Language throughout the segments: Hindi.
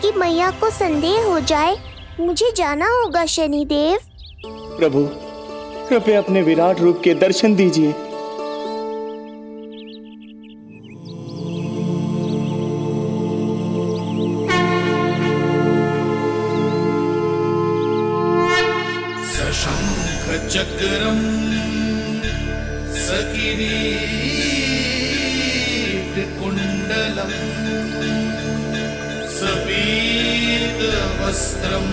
कि मैया को संदेह हो जाए, मुझे जाना होगा शनिदेव। प्रभु, कृपया अपने विराट रूप के दर्शन दीजिए। सशंख चक्रम सकिरीट कुंडलम सबीत वस्त्रम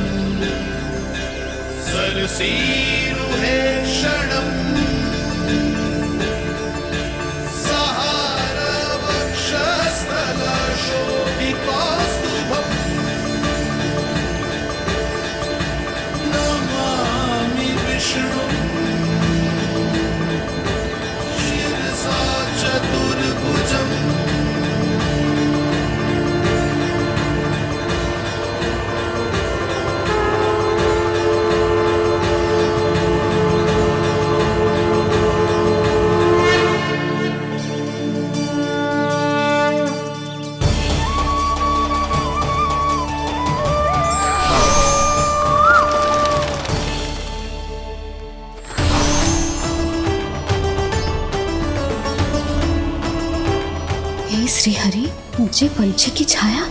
सरसीरुहेक्षणम सहारवक्षस्थलशोभिकौस्तुभम् नमामि विष्णुं शिरसा चतुर्भुजम्। हे श्री हरि, मुझे पंछी की छाया।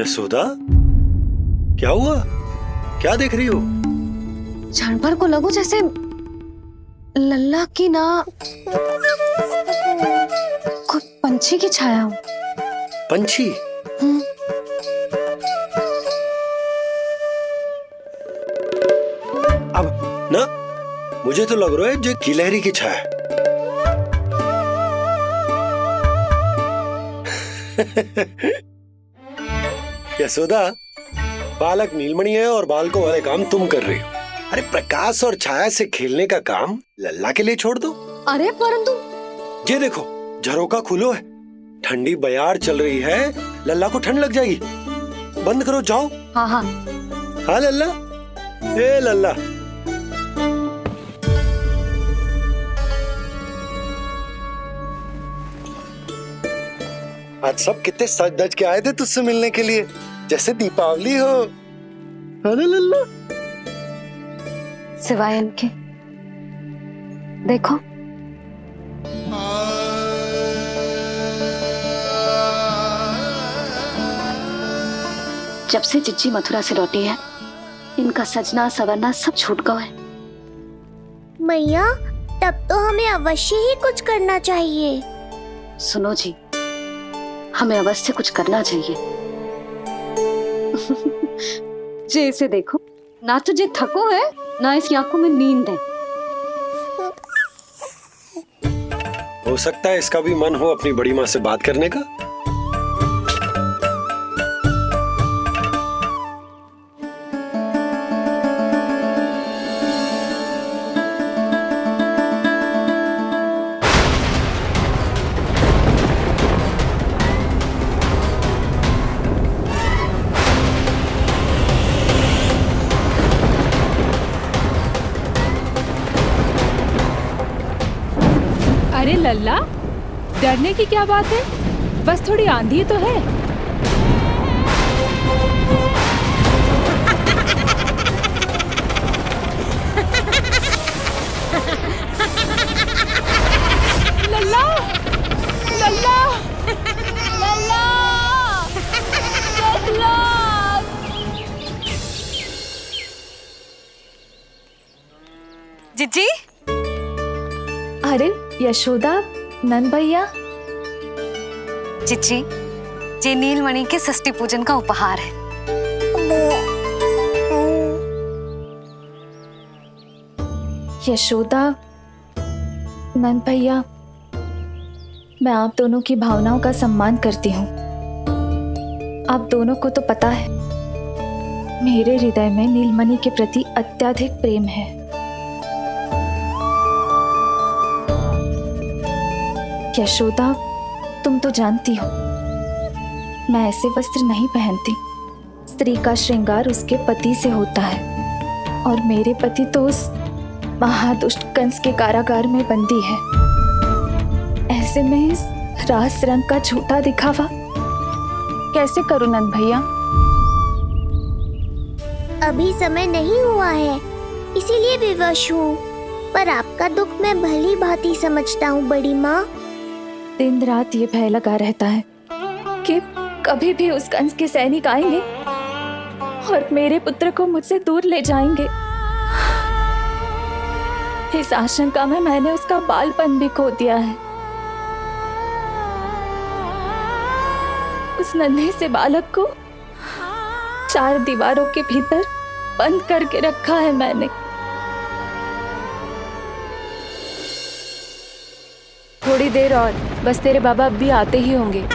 यशोदा, क्या हुआ? क्या देख रही हो? क्षण भर को लगो जैसे लल्ला की ना कोई पंछी की छाया हो। पंछी? अब ना मुझे तो लग रहा है जो गिलहरी की छाया। यशोदा, बालक नीलमणि है और बालकों वाले काम तुम कर रही हो। अरे प्रकाश और छाया से खेलने का काम लल्ला के लिए छोड़ दो। अरे परंतु ये देखो, झरोका खुलो है, ठंडी बयार चल रही है, लल्ला को ठंड लग जाएगी। बंद करो, जाओ। हाँ हाँ हाँ लल्ला, ए लल्ला। आज सब कितने सज धज के आए थे तुझसे मिलने के लिए, जैसे दीपावली हो। है ना लल्ला? सिवाय इनके देखो, जब से चिच्ची मथुरा से लौटी है, इनका सजना सवरना सब छूट गया है। मैया, तब तो हमें अवश्य ही कुछ करना चाहिए। सुनो जी, हमें अवश्य कुछ करना चाहिए। जे इसे देखो, ना तो जे थको है, ना इसकी आंखों में नींद है। हो सकता है इसका भी मन हो अपनी बड़ी माँ से बात करने का। अरे लल्ला, डरने की क्या बात है? बस थोड़ी आंधी तो है। लल्ला, लल्ला, लल्ला, लल्ला। जिज्जी, अरे यशोदा, नंद भैया। चिच्ची, ये नीलमणि के षष्ठी पूजन का उपहार है। यशोदा, नंद भैया, मैं आप दोनों की भावनाओं का सम्मान करती हूँ। आप दोनों को तो पता है, मेरे हृदय में नीलमणि के प्रति अत्यधिक प्रेम है। यशोदा, तुम तो जानती हो, मैं ऐसे वस्त्र नहीं पहनती। स्त्री का श्रृंगार उसके पति से होता है और मेरे पति तो उस महादुष्ट कंस के कारागार में बंदी है। ऐसे में इस रास रंग का झूठा दिखावा कैसे करूं नंद भैया? अभी समय नहीं हुआ है, इसीलिए विवश हूँ। पर आपका दुख मैं भली भांति समझता हूँ बड़ी माँ। दिन रात ये भय लगा रहता है कि कभी भी उस कंस के सैनिक आएंगे और मेरे पुत्र को मुझसे दूर ले जाएंगे। इस आशंका में मैंने उसका बालपन भी खो दिया है। उस नन्हे से बालक को 4 दीवारों के भीतर बंद करके रखा है मैंने। थोड़ी देर और, बस तेरे बाबा अब भी आते ही होंगे।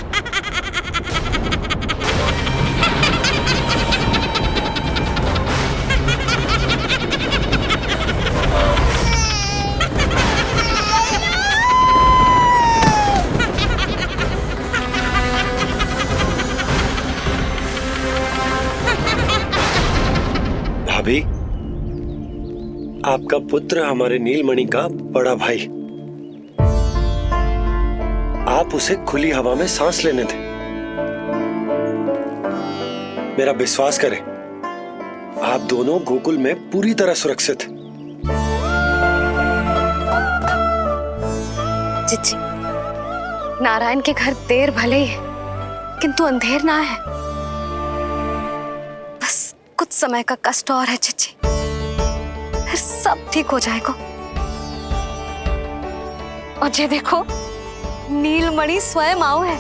भाभी, आपका पुत्र हमारे नीलमणि का बड़ा भाई। आप उसे खुली हवा में सांस लेने दें। मेरा विश्वास करें, आप दोनों गोकुल में पूरी तरह सुरक्षित हैं। चिच्ची, नारायण के घर देर भले ही है, किंतु अंधेर ना है। बस कुछ समय का कष्ट और है चिच्ची, फिर सब ठीक हो जाएगा। और ये देखो, नीलमणि स्वयं आओ है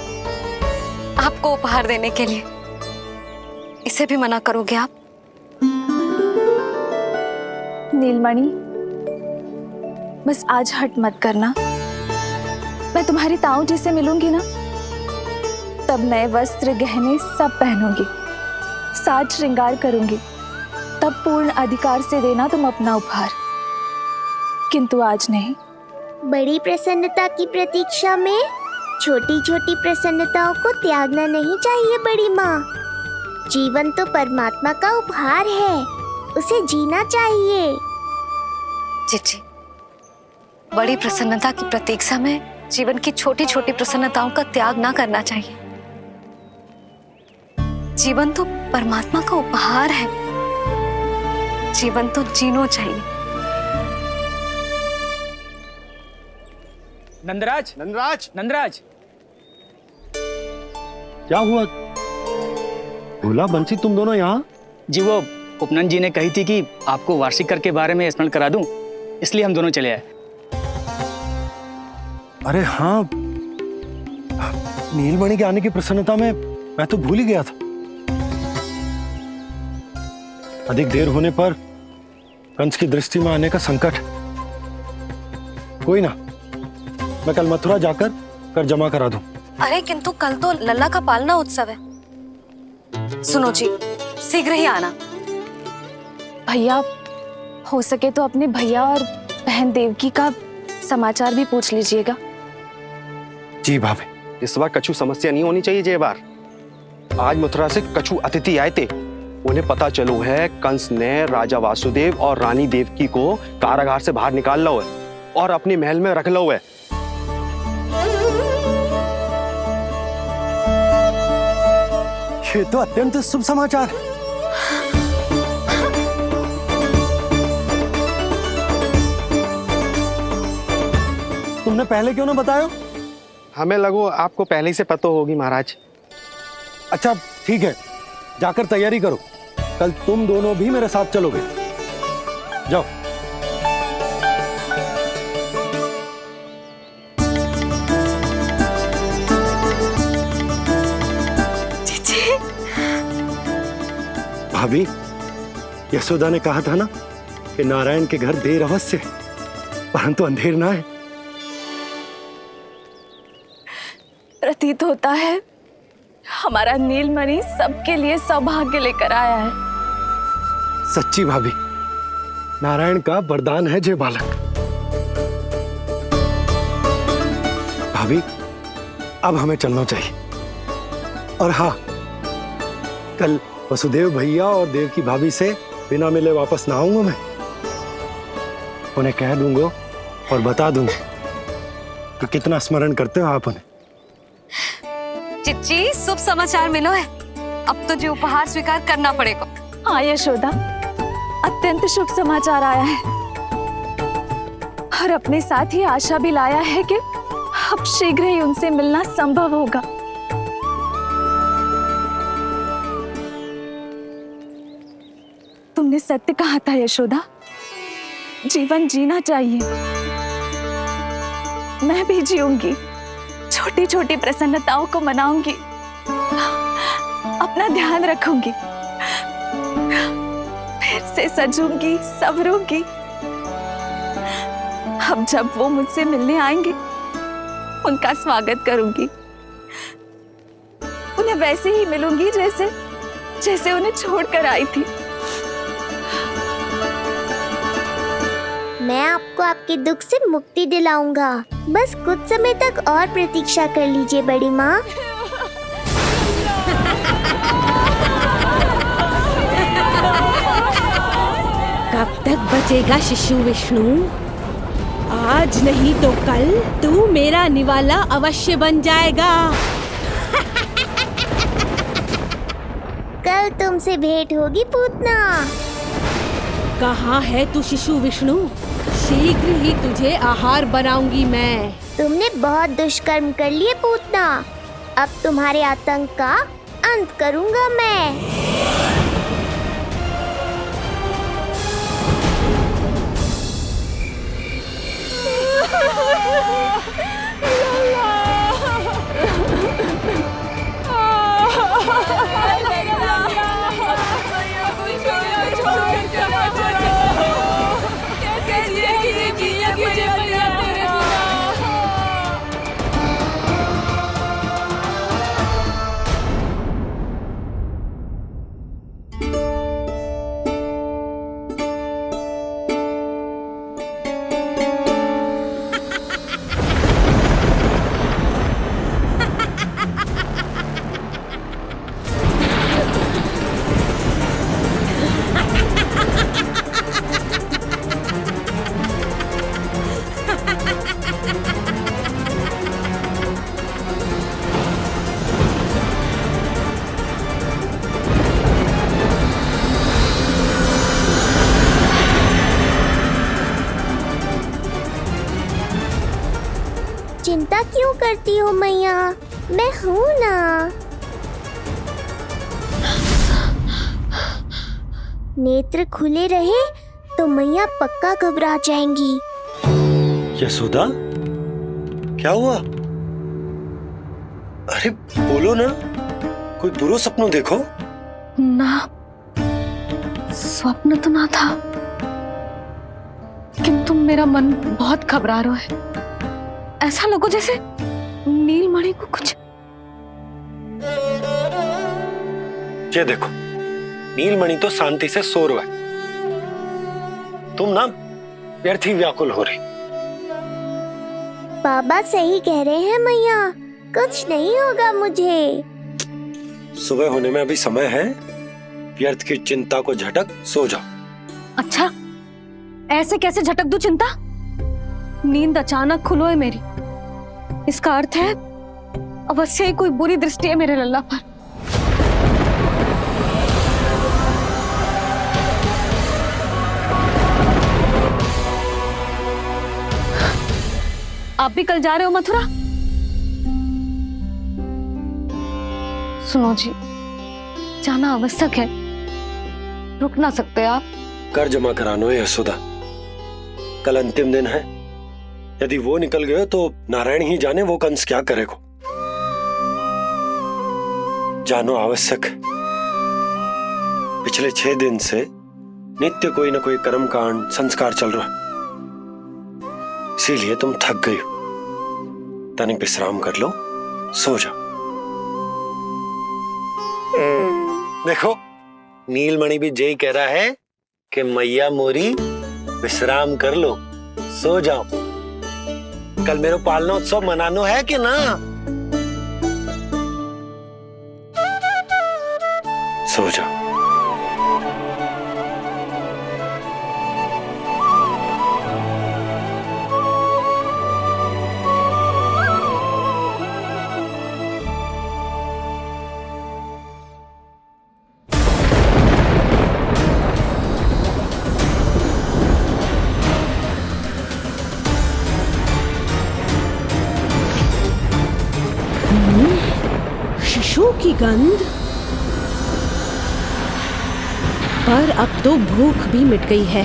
आपको उपहार देने के लिए। इसे भी मना करोगे आप? नीलमणि, बस आज हट मत करना। मैं तुम्हारी ताऊ जी से मिलूंगी ना, तब नए वस्त्र गहने सब पहनूंगी, साज श्रृंगार करूंगी, तब पूर्ण अधिकार से देना तुम अपना उपहार। किंतु आज नहीं। बड़ी प्रसन्नता की प्रतीक्षा में छोटी छोटी प्रसन्नताओं को त्यागना नहीं चाहिए बड़ी माँ। जीवन तो परमात्मा का उपहार है, उसे जीना चाहिए। चिच्ची, बड़ी प्रसन्नता की प्रतीक्षा में जीवन की छोटी छोटी प्रसन्नताओं का त्याग ना करना चाहिए। जीवन तो परमात्मा का उपहार है, जीवन तो जीना चाहिए। नंदराज, नंदराज, नंदराज, क्या हुआ? भोला, बंसी, तुम दोनों यहाँ? जी वो उपनंद जी ने कही थी कि आपको वार्षिक कर के बारे में स्मरण करा दूं, इसलिए हम दोनों चले आए। अरे हाँ, नीलमणि के आने की प्रसन्नता में मैं तो भूल ही गया था। अधिक देर होने पर कंस की दृष्टि में आने का संकट। कोई ना, मैं कल मथुरा जाकर कर जमा करा दूं। अरे किंतु कल तो लल्ला का पालना उत्सव है। सुनो जी, शीघ्र ही आना। भैया, हो सके तो अपने भैया और बहन देवकी का समाचार भी पूछ लीजिएगा। जी भाभी। इस बार कछु समस्या नहीं होनी चाहिए। ये बार आज मथुरा से कछु अतिथि आए थे, उन्हें पता चलो है कंस ने राजा वासुदेव और रानी देवकी को कारागार से बाहर निकाल लो है और अपने महल में रख लो है। ये तो अत्यंत शुभ समाचार है। तुमने पहले क्यों ना बताया? हमें लगो आपको पहले ही से पता होगी महाराज। अच्छा ठीक है, जाकर तैयारी करो, कल तुम दोनों भी मेरे साथ चलोगे। जाओ। भाभी, यशोदा ने कहा था ना कि नारायण के घर देर अवश्य है, परंतु अंधेर ना है। प्रतीत होता है हमारा नीलमणि सबके लिए सौभाग्य लेकर आया है। सच्ची भाभी, नारायण का वरदान है जे बालक। भाभी, अब हमें चलना चाहिए। और हाँ, कल वसुदेव भैया और देव की भाभी से बिना मिले वापस ना आऊंगा मैं। उन्हें कह दूंगा और बता दूंगा कि कितना स्मरण करते हो आप उन्हें। चिच्ची, शुभ समाचार मिलो है। अब तुझे उपहार स्वीकार करना पड़ेगा। हाँ यशोदा, अत्यंत शुभ समाचार आया है और अपने साथ ही आशा भी लाया है कि अब शीघ्र ही उनसे मिलना संभव होगा। तुमने सत्य कहा था यशोदा, जीवन जीना चाहिए। मैं भी जीऊंगी, छोटी छोटी प्रसन्नताओं को मनाऊंगी, अपना ध्यान रखूंगी, फिर से सजूंगी, संवरूंगी। अब जब वो मुझसे मिलने आएंगे, उनका स्वागत करूंगी। उन्हें वैसे ही मिलूंगी जैसे उन्हें छोड़कर आई थी। मैं आपको आपके दुख से मुक्ति दिलाऊंगा। बस कुछ समय तक और प्रतीक्षा कर लीजिए बड़ी माँ। कब तक बचेगा शिशु विष्णु? आज नहीं तो कल तू मेरा निवाला अवश्य बन जाएगा। कल तुमसे भेंट होगी पूतना। कहाँ है तू शिशु विष्णु? शीघ्र ही तुझे आहार बनाऊंगी मैं। तुमने बहुत दुष्कर्म कर लिए पूतना। अब तुम्हारे आतंक का अंत करूंगा मैं। चिंता क्यों करती हो मैया? मैं हूँ ना। नेत्र खुले रहे तो मैया पक्का घबरा जाएंगी। यशोदा, क्या हुआ? अरे बोलो ना, कोई बुरा सपना देखो। ना, स्वप्न तो ना था, किंतु मेरा मन बहुत घबरा रहा है। ऐसा लगो जैसे नीलमणि को कुछ। ये देखो, नीलमणि तो शांति से सो रहा है, तुम ना व्यर्थ ही व्याकुल हो रही। बाबा सही कह रहे हैं मैया, कुछ नहीं होगा मुझे। सुबह होने में अभी समय है, व्यर्थ की चिंता को झटक सो जाओ। अच्छा, ऐसे कैसे झटक दूं चिंता? नींद अचानक खुलो है मेरी, इसका अर्थ है अवश्य ही कोई बुरी दृष्टि है मेरे लल्ला पर। आप भी कल जा रहे हो मथुरा? सुनो जी, जाना आवश्यक है, रुक ना सकते आप? कर जमा करानो है यशोदा, कल अंतिम दिन है। यदि वो निकल गए तो नारायण ही जाने वो कंस क्या करेगा। जानो आवश्यक। पिछले 6 दिन से नित्य कोई ना कोई कर्मकांड संस्कार चल रहा है, इसीलिए तुम थक गई हो। तनिक विश्राम कर लो, सो जाओ। देखो, नीलमणि भी जय कह रहा है कि मैया मोरी विश्राम कर लो, सो जाओ। कल मेरो पालना उत्सव मनानो है कि ना? सो जाओ। शिशु की गंध। पर अब तो भूख भी मिट गई है।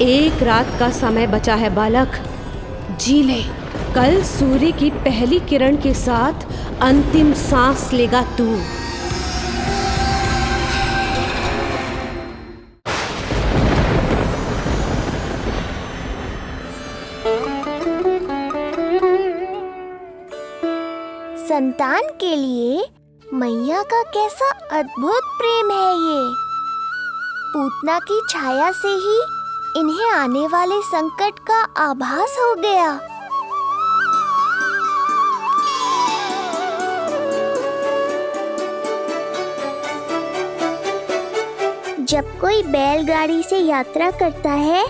एक रात का समय बचा है बालक, जी ले। कल सूर्य की पहली किरण के साथ अंतिम सांस लेगा तू। संतान के लिए मैया का कैसा अद्भुत प्रेम है ये। पूतना की छाया से ही इन्हें आने वाले संकट का आभास हो गया। जब कोई बैलगाड़ी से यात्रा करता है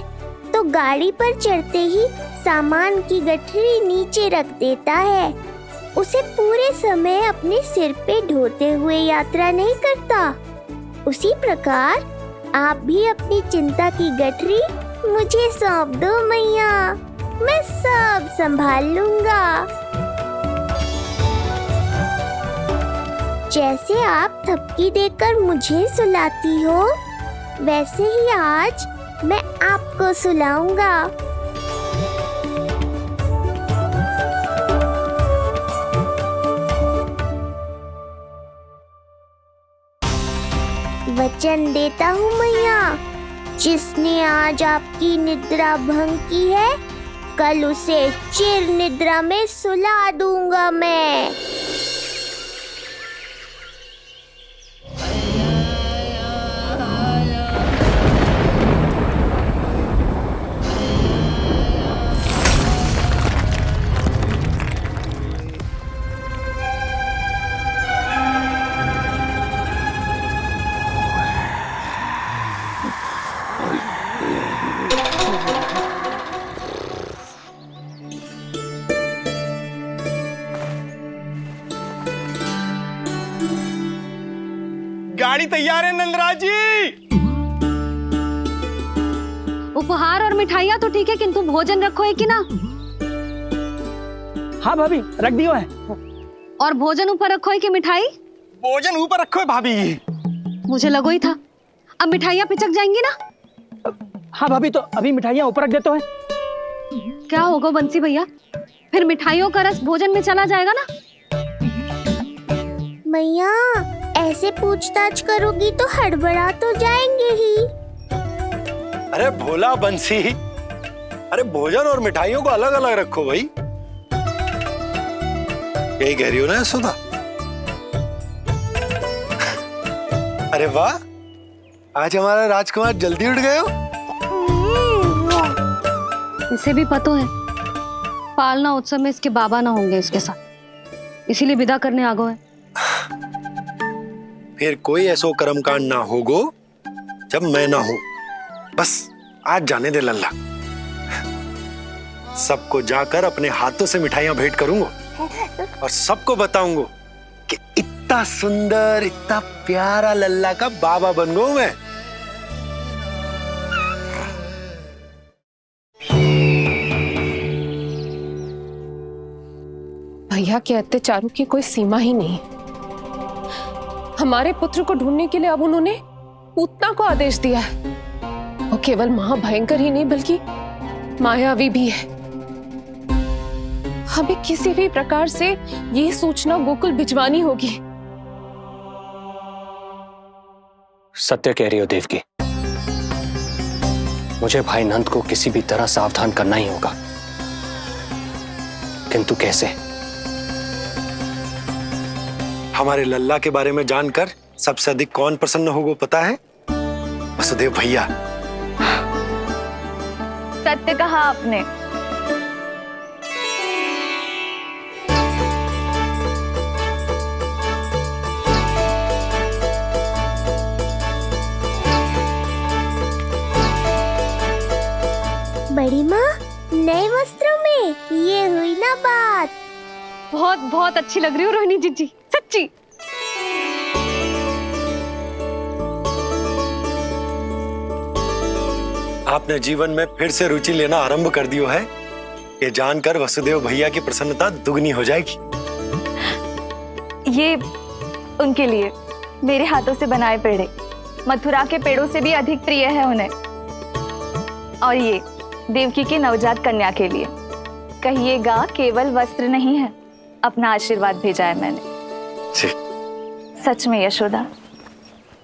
तो गाड़ी पर चढ़ते ही सामान की गठरी नीचे रख देता है। उसे पूरे समय अपने सिर पे ढोते हुए यात्रा नहीं करता। उसी प्रकार आप भी अपनी चिंता की गठरी मुझे सौंप दो मैया, मैं सब संभाल लूंगा। जैसे आप थपकी देकर मुझे सुलाती हो, वैसे ही आज मैं आपको सुलाऊंगा। वचन देता हूँ मैया, जिसने आज आपकी निद्रा भंग की है, कल उसे चिर निद्रा में सुला दूंगा मैं। गाड़ी तैयार है नंदराज जी। उपहार और मिठाइयाँ तो ठीक है, किंतु भोजन रखो है कि ना? हाँ भाभी, रख दियो है। और भोजन ऊपर रखो है कि मिठाई? भोजन ऊपर रखो है भाभी। मुझे लगो ही था, अब मिठाइयाँ पिचक जाएंगी ना? हाँ भाभी, तो अभी मिठाइयाँ ऊपर रख देते हैं। क्या होगा बंसी भैया, फिर मिठाइयों का रस भोजन में चला जाएगा ना? मैया ऐसे पूछताछ करोगी तो हड़बड़ा तो जाएंगे ही। अरे भोला बंसी, अरे भोजन और मिठाइयों को अलग अलग रखो भाई। यही कह रही हो ना सुधा? अरे वाह, आज हमारा राजकुमार जल्दी उठ गए हो। इसे भी पता है पालना उत्सव में इसके बाबा ना होंगे इसके साथ, इसीलिए विदा करने आ गए। फिर कोई ऐसो कर्मकांड ना होगो जब मैं ना हूं। बस आज जाने दे लल्ला। सबको जाकर अपने हाथों से मिठाइयां भेंट करूंगा और सबको बताऊंगा कि इतना सुंदर, इतना प्यारा लल्ला का बाबा बन गया मैं। भैया के अत्याचारों की कोई सीमा ही नहीं। हमारे पुत्र को ढूंढने के लिए अब उन्होंने पूतना को आदेश दिया है। वो केवल महाभयंकर ही नहीं बल्कि मायावी भी है। हमें किसी भी प्रकार से ये सूचना गोकुल भिजवानी होगी। सत्य कह रही हो देवकी, मुझे भाई नंद को किसी भी तरह सावधान करना ही होगा, किंतु कैसे? हमारे लल्ला के बारे में जानकर सबसे अधिक कौन प्रसन्न होगा पता है? वसुदेव भैया। सत्य कहा आपने। बड़ी माँ, नए वस्त्रों में ये हुई ना बात। बहुत बहुत अच्छी लग रही हो रोहिणी जीजी, सच्ची। आपने जीवन में फिर से रुचि लेना आरंभ कर दियो है, ये जानकर वसुदेव भैया की प्रसन्नता दुगनी हो जाएगी। ये उनके लिए मेरे हाथों से बनाए पेड़े मथुरा के पेड़ों से भी अधिक प्रिय है उन्हें। और ये देवकी की नवजात कन्या के लिए कहिएगा केवल वस्त्र नहीं है, अपना आशीर्वाद भेजा है मैंने। जी। सच में यशोदा,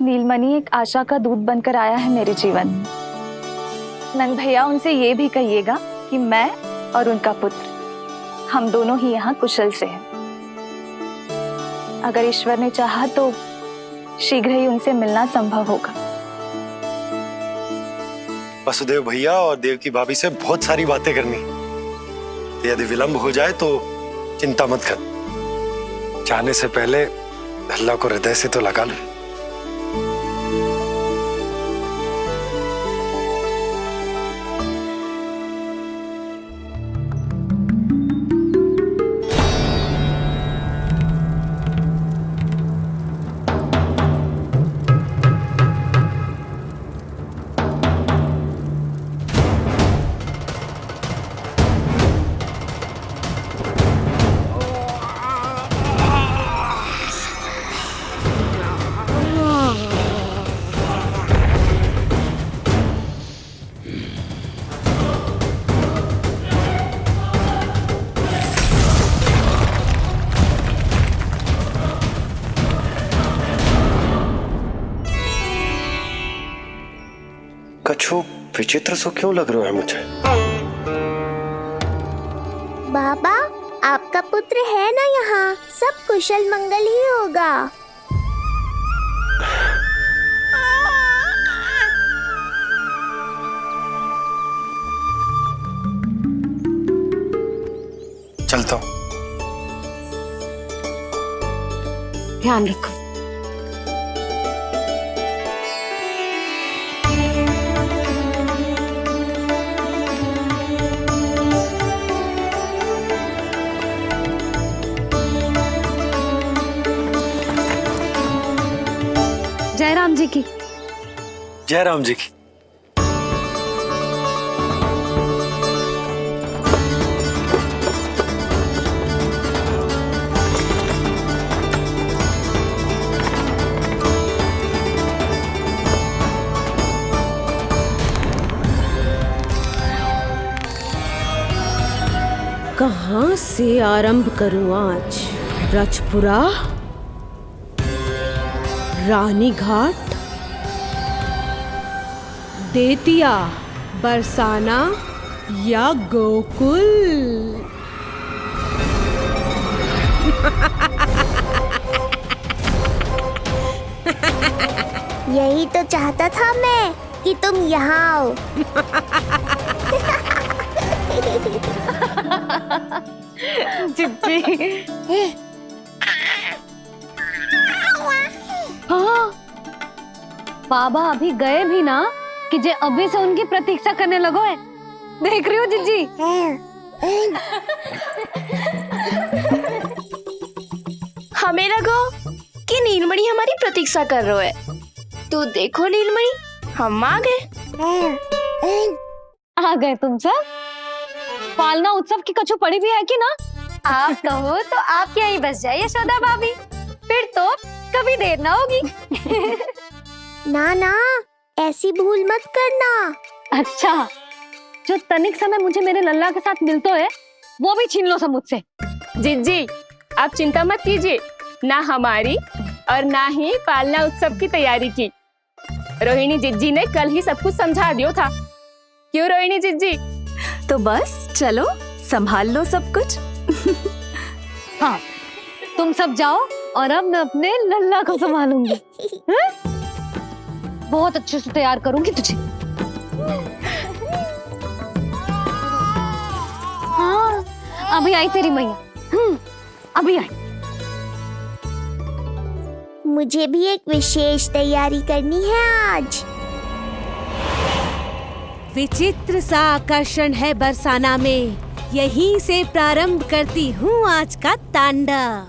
नीलमणि एक आशा का दूत बनकर आया है मेरे जीवन में। नंद भैया, उनसे ये भी कहिएगा कि मैं और उनका पुत्र हम दोनों ही यहाँ कुशल से हैं। अगर ईश्वर ने चाहा तो शीघ्र ही उनसे मिलना संभव होगा। वसुदेव भैया और देवकी भाभी से बहुत सारी बातें करनी, यदि विलंब हो जाए तो चिंता मत कर। जाने से पहले अल्लाह को हृदय से तो लगा लो। कछु विचित्र सो क्यों लग रहा है मुझे? बाबा, आपका पुत्र है ना यहाँ, सब कुशल मंगल ही होगा। चलता हूँ। ध्यान रखो। जय राम जी की। जय राम जी की। कहाँ से आरंभ करूं आज? ब्रजपुरा, रानी घाट, देतिया, बरसाना या गोकुल? यही तो चाहता था मैं कि तुम यहाँ आओ। जिज्जी। हाँ, बाबा अभी गए भी ना कि जे अभी से उनकी प्रतीक्षा करने लगो है। देख रही हो जिज्जी? हमें लगो कि नीलमणि हमारी प्रतीक्षा कर रहे है, तो देखो नीलमणि, हम आ गए। आ गए तुम सब? पालना उत्सव की कछु पड़ी भी है कि ना? आप कहो तो आप यहीं बस जाइए यशोदा भाभी, फिर तो कभी देर ना होगी। ना ना, ऐसी भूल मत करना। अच्छा, जो तनिक समय मुझे मेरे लल्ला के साथ मिलते है वो भी छीन लो सब मुझसे। जिज्जी, आप चिंता मत कीजिए, ना हमारी और ना ही पालना उत्सव की तैयारी की। रोहिणी जिज्जी ने कल ही सब कुछ समझा दिया था। क्यों रोहिणी जिज्जी? तो बस चलो, संभाल लो सब कुछ। हाँ, तुम सब जाओ और अब मैं अपने लल्ला को संभालूंगी। बहुत अच्छे से तैयार करूंगी तुझे। हाँ, अभी आई तेरी मैया। अभी आई। मुझे भी एक विशेष तैयारी करनी है आज। विचित्र सा आकर्षण है बरसाना में। यहीं से प्रारंभ करती हूँ आज का तांडव।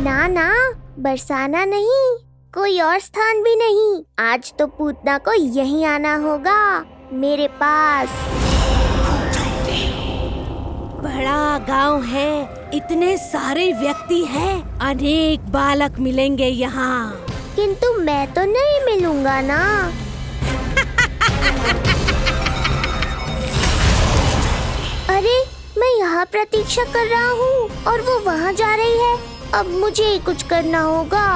ना ना, बरसाना नहीं, कोई और स्थान भी नहीं। आज तो पूतना को यहीं आना होगा, मेरे पास। बड़ा गांव है, इतने सारे व्यक्ति हैं, अनेक बालक मिलेंगे यहाँ। किंतु मैं तो नहीं मिलूंगा ना। अरे, मैं यहाँ प्रतीक्षा कर रहा हूँ और वो वहाँ जा रही है। अब मुझे ही कुछ करना होगा।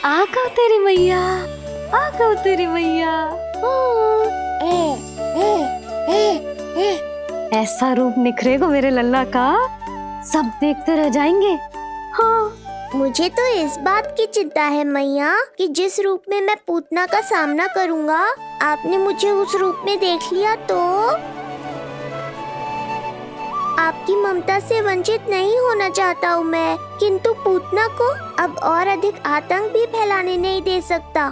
आ गओ तेरी मैया, आ गओ तेरी मैया। ऐसा रूप निखरेगा मेरे लल्ला का, सब देखते रह जाएंगे। हाँ, मुझे तो इस बात की चिंता है मैया कि जिस रूप में मैं पूतना का सामना करूँगा, आपने मुझे उस रूप में देख लिया तो आपकी ममता से वंचित नहीं होना चाहता हूँ मैं, किंतु पूतना को अब और अधिक आतंक भी फैलाने नहीं दे सकता।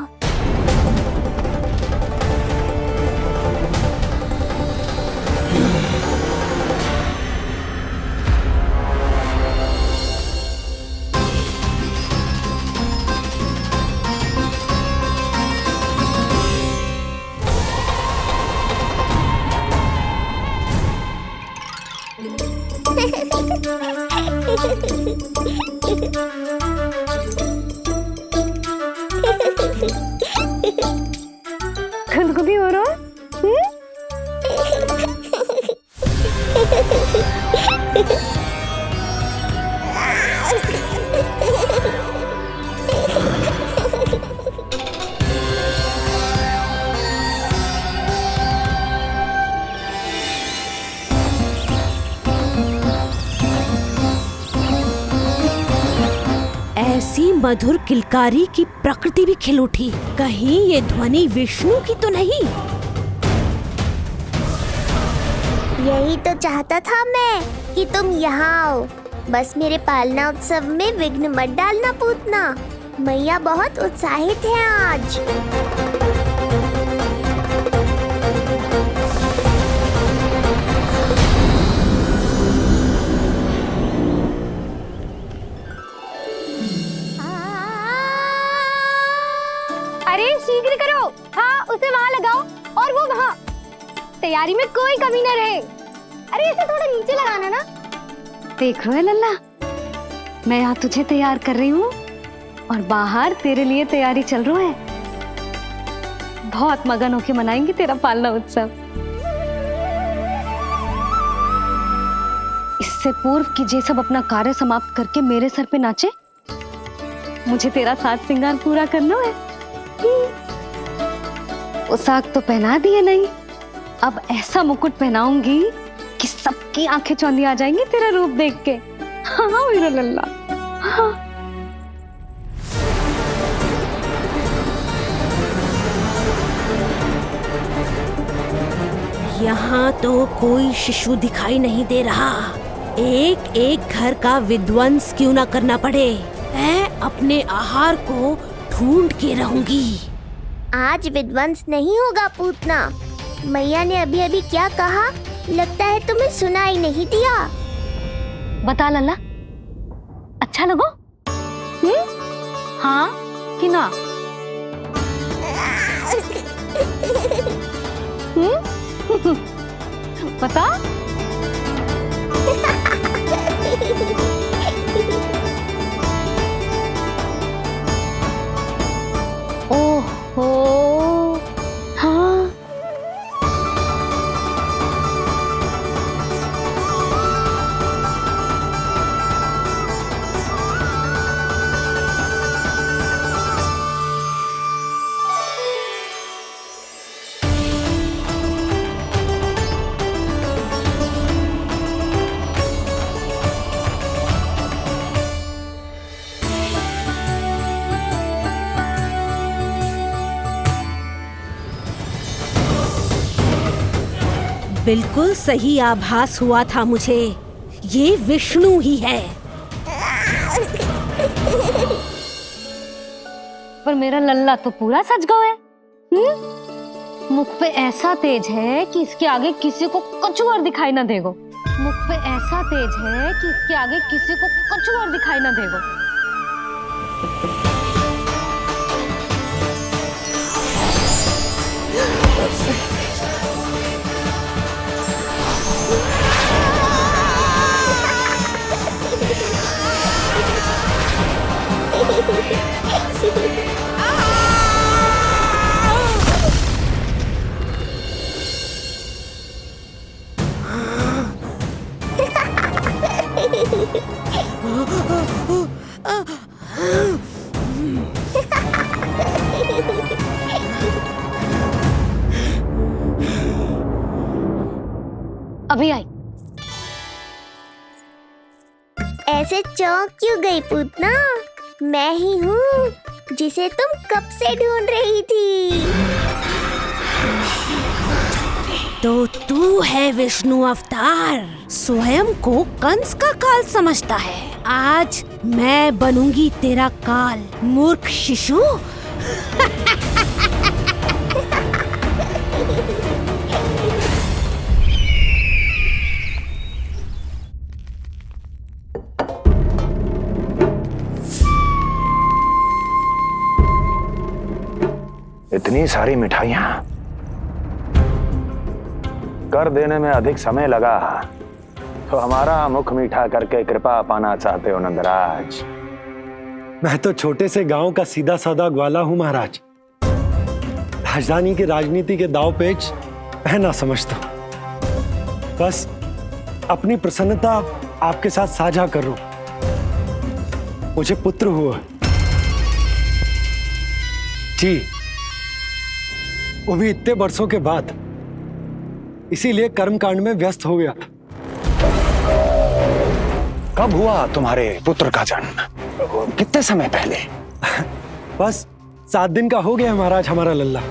खुदकुदी हो रहा है? ऐसी मधुर किलकारी की प्रकृति भी खिल उठी। कहीं ये ध्वनि विष्णु की तो नहीं? यही तो चाहता था मैं कि तुम यहाँ आओ। बस मेरे पालना उत्सव में विघ्न मत डालना पूतना। मैया बहुत उत्साहित है आज। अरे शीघ्र करो, हाँ उसे वहाँ लगाओ और वो वहाँ। तैयारी में कोई कमी न रहे। अरे इसे थोड़ा नीचे लगाना ना। देख रहे लल्ला, मैं यहाँ तुझे तैयार कर रही हूँ और बाहर तेरे लिए तैयारी चल रहा है। बहुत मगन होके मनाएंगे तेरा पालना उत्सव। इससे पूर्व कि जे सब अपना कार्य समाप्त करके मेरे सर पे नाचे, मुझे तेरा साज श्रृंगार पूरा करना है। पोशाक तो पहना दिए नहीं, अब ऐसा मुकुट पहनाऊंगी कि सबकी आंखें चौंधी आ जाएंगी तेरा रूप देख के। हाँ मेरा लल्ला, हाँ। यहाँ तो कोई शिशु दिखाई नहीं दे रहा। एक एक घर का विध्वंस क्यों ना करना पड़े। मैं अपने आहार को ढूंढ के रहूंगी। आज विध्वंस नहीं होगा पूतना। मैया ने अभी अभी क्या कहा, लगता है तुम्हें सुनाई नहीं दिया। बता लल्ला, अच्छा लगो? हाँ कि ना? बता। ओहो, हाँ। बिल्कुल सही आभास हुआ था मुझे, ये विष्णु ही है। पर मेरा लल्ला तो पूरा सज गया है। मुख पे ऐसा तेज है कि इसके आगे किसी को कुछ और दिखाई ना देगो। मुख पे ऐसा तेज है कि इसके आगे किसी को कुछ और दिखाई ना देगो। अभी आई। ऐसे चौंक क्यों गई पूतना? मैं ही हूँ जिसे तुम कब से ढूंढ रही थी। तो तू है विष्णु अवतार, स्वयं को कंस का काल समझता है। आज मैं बनूंगी तेरा काल, मूर्ख शिशु। इतनी सारी मिठाइयां कर देने में अधिक समय लगा तो हमारा मुख मीठा करके कृपा पाना चाहते हो नंदराज? मैं तो छोटे से गांव का सीधा साधा ग्वाला हूं महाराज। राजधानी की राजनीति के दाव पेच मैं ना समझता। बस अपनी प्रसन्नता आपके साथ साझा कर रहा हूं। मुझे पुत्र हुआ जी, वो भी इतने वर्षों के बाद, इसीलिए कर्मकांड में व्यस्त हो गया। कब हुआ तुम्हारे पुत्र का जन्म? कितने समय पहले? बस 7 दिन का हो गया महाराज हमारा लल्ला।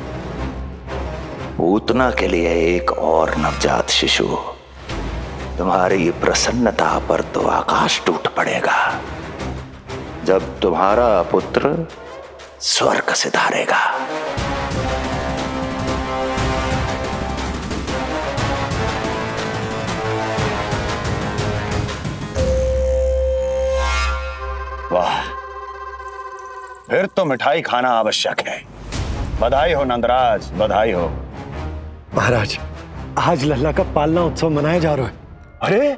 पूतना के लिए एक और नवजात शिशु, तुम्हारी प्रसन्नता पर तो आकाश टूट पड़ेगा जब तुम्हारा पुत्र स्वर्ग सिधारेगा। वाह, फिर तो मिठाई खाना आवश्यक है। बधाई हो नंदराज, बधाई हो। महाराज, आज लल्ला का पालना उत्सव मनाया जा रहा है। अरे,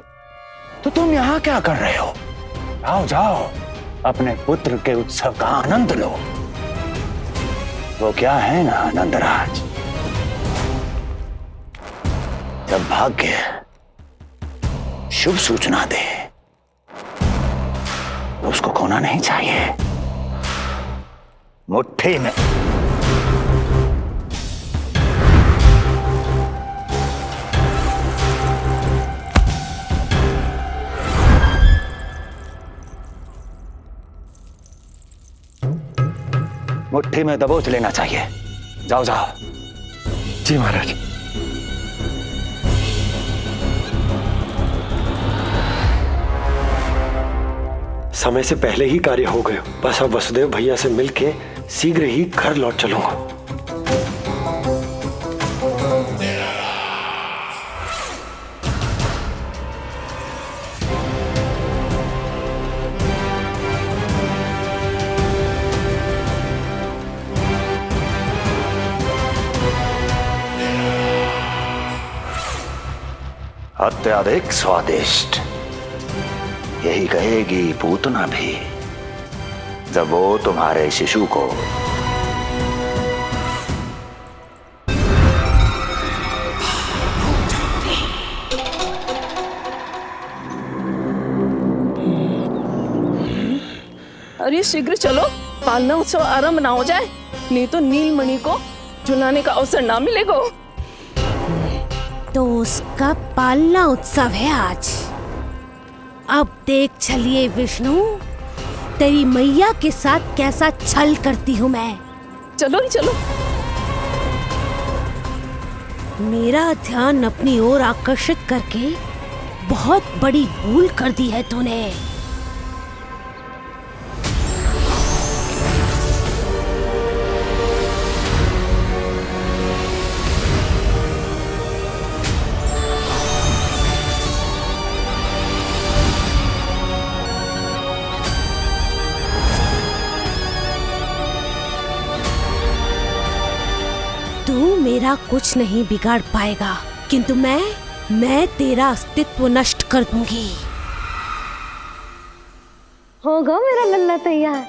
तो तुम यहाँ क्या कर रहे हो? जाओ जाओ, अपने पुत्र के उत्सव का आनंद लो। वो क्या है ना नंदराज, जब भाग्य शुभ सूचना दे तो उसको खोना नहीं चाहिए। मुट्ठी में मुट्ठी में दबोच लेना चाहिए। जाओ जाओ। जी महाराज। समय से पहले ही कार्य हो गए। बस अब वसुदेव भैया से मिलके शीघ्र ही घर लौट चलूंगा। अत्यधिक स्वादिष्ट, यही कहेगी पूतना भी जब वो तुम्हारे शिशु को अरे शीघ्र चलो, पालना उत्सव आरंभ ना हो जाए, नहीं तो नीलमणि को झुलाने का अवसर ना मिलेगा। तो उसका पालना उत्सव है आज। अब देख चलिए विष्णु, तेरी मैया के साथ कैसा छल करती हूँ मैं। चलो चलो। मेरा ध्यान अपनी ओर आकर्षित करके बहुत बड़ी भूल कर दी है तूने। मेरा कुछ नहीं बिगाड़ पाएगा, किंतु मैं तेरा अस्तित्व नष्ट कर दूंगी। होगा मेरा लल्ला तैयार,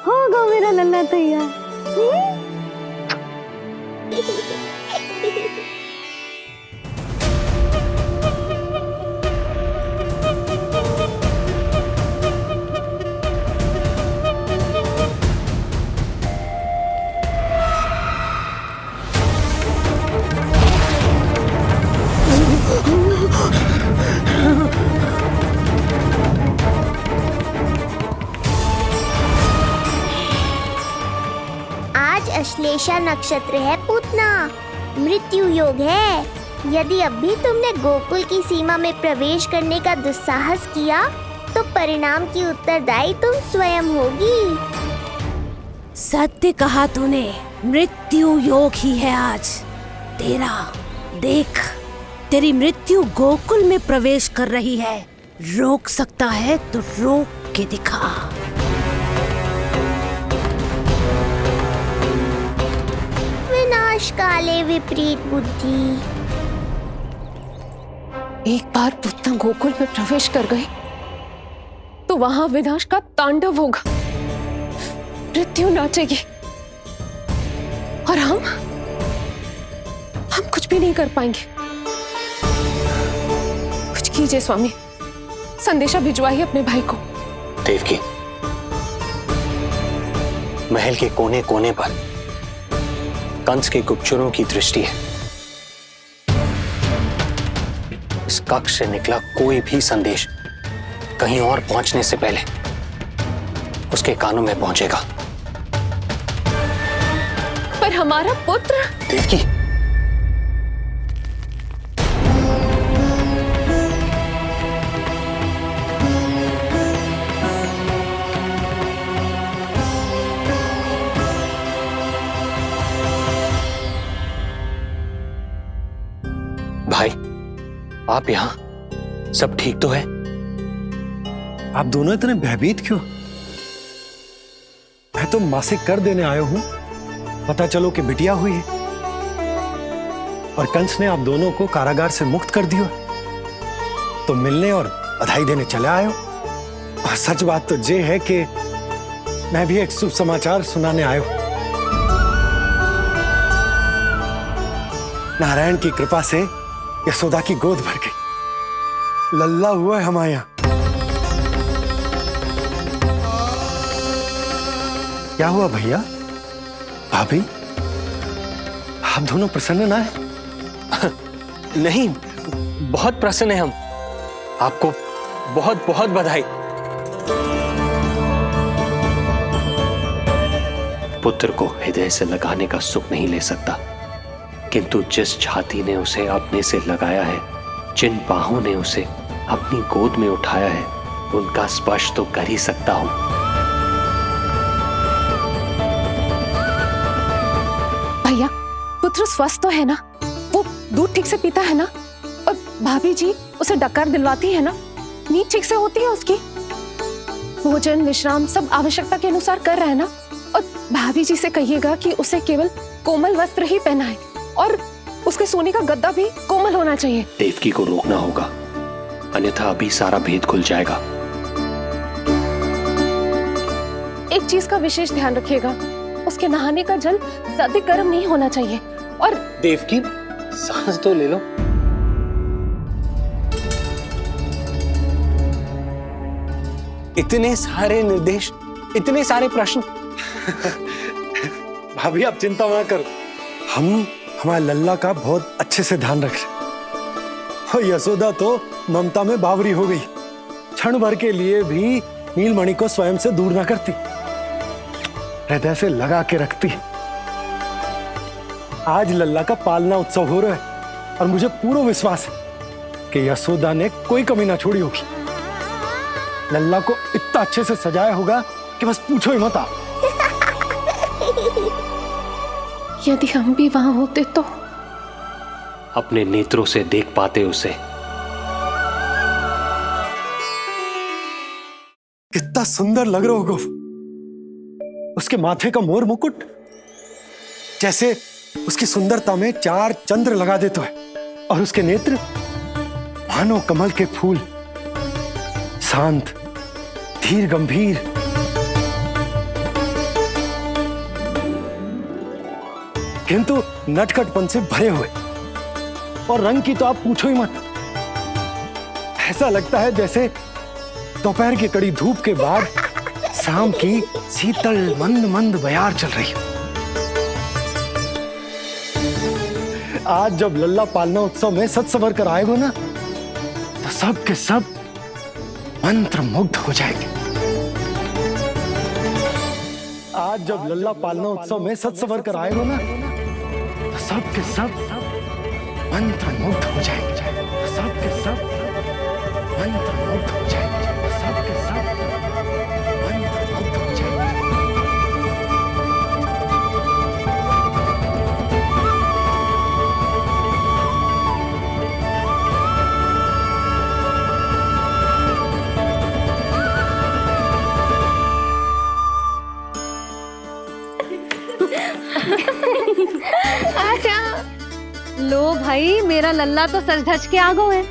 होगा मेरा लल्ला तैयार। आज अश्लेषा नक्षत्र है पूतना, मृत्यु योग है। यदि अभी तुमने गोकुल की सीमा में प्रवेश करने का दुस्साहस किया तो परिणाम की उत्तरदायी तुम स्वयं होगी। सत्य कहा तूने, मृत्यु योग ही है आज तेरा। देख, तेरी मृत्यु गोकुल में प्रवेश कर रही है। रोक सकता है तो रोक के दिखा। विनाश काले विपरीत बुद्धि। एक बार पूतना गोकुल में प्रवेश कर गए तो वहां विनाश का तांडव होगा, मृत्यु नाचेगी और हम कुछ भी नहीं कर पाएंगे। कुछ कीजिए स्वामी, संदेशा भिजवाइए अपने भाई को। देवकी, महल के कोने कोने पर कंस के गुप्तचरों की दृष्टि है। इस कक्ष से निकला कोई भी संदेश कहीं और पहुंचने से पहले उसके कानों में पहुंचेगा। पर हमारा पुत्र। देवकी, भाई, आप यहाँ सब ठीक तो है? आप दोनों इतने भयभीत क्यों? मैं तो मासिक कर देने आया हूं, पता चलो कि बिटिया हुई है और कंस ने आप दोनों को कारागार से मुक्त कर दिया, तो मिलने और बधाई देने चले आए हो। और सच बात तो ये है कि मैं भी एक शुभ समाचार सुनाने आया हूं। नारायण की कृपा से यशोदा की गोद भर गई, लल्ला हुआ है हमारे यहाँ। क्या हुआ भैया, भाभी, आप दोनों प्रसन्न ना है? नहीं, बहुत प्रसन्न है हम। आपको बहुत बहुत बधाई। पुत्र को हृदय से लगाने का सुख नहीं ले सकता, किंतु जिस छाती ने उसे अपने से लगाया है, जिन बाहों ने उसे अपनी गोद में उठाया है, उनका स्पर्श तो कर ही सकता हूं। भैया, पुत्र स्वस्थ तो है ना? वो दूध ठीक से पीता है ना? और भाभी जी उसे डकार दिलवाती है ना? नींद ठीक से होती है उसकी? भोजन विश्राम सब आवश्यकता के अनुसार कर रहा है ना? और भाभी जी से कहिएगा कि उसे केवल कोमल वस्त्र ही पहनाए और उसके सोने का गद्दा भी कोमल होना चाहिए। देवकी को रोकना होगा, अन्यथा अभी सारा भेद खुल जाएगा। एक चीज का विशेष ध्यान रखिएगा, उसके नहाने का जल ज्यादा गर्म नहीं होना चाहिए। और देवकी, सांस तो ले लो। इतने सारे निर्देश, इतने सारे प्रश्न। भाभी आप चिंता ना करो, हम हमारे लल्ला का बहुत अच्छे से ध्यान रख रहे। और यशोदा तो ममता में बावरी हो गई, क्षण भर के लिए भी नीलमणि को स्वयं से दूर ना करती, हृदय से लगा के रखती। आज लल्ला का पालना उत्सव हो रहा है और मुझे पूरा विश्वास है कि यशोदा ने कोई कमी ना छोड़ी होगी। लल्ला को इतना अच्छे से सजाया होगा कि बस पूछो ही मत। यदि हम भी वहां होते तो अपने नेत्रों से देख पाते उसे। कितना सुंदर लग रहा होगा उसके माथे का मोर मुकुट, जैसे उसकी सुंदरता में 4 चंद्र लगा देते है और उसके नेत्र मानो कमल के फूल, शांत, धीर गंभीर। किंतु नटखटपन से भरे हुए, और रंग की तो आप पूछो ही मत। ऐसा लगता है जैसे दोपहर की कड़ी धूप के बाद शाम की शीतल मंद मंद बयार चल रही हो। आज जब लल्ला पालना उत्सव में सज संवर कर आएगो ना, तो सब के सब मंत्र मुग्ध हो जाएंगे। आज जब लल्ला पालना उत्सव में सज संवर कर आएगो ना, तो सब के सब मंत्र मुग्ध हो जाएंगे। सब के सब मंत्र मुग्ध हो जाएंगे। सब के सब मंत्र मुग्ध हो जाएंगे। लो भाई, मेरा लल्ला तो सज धज के आ गो है।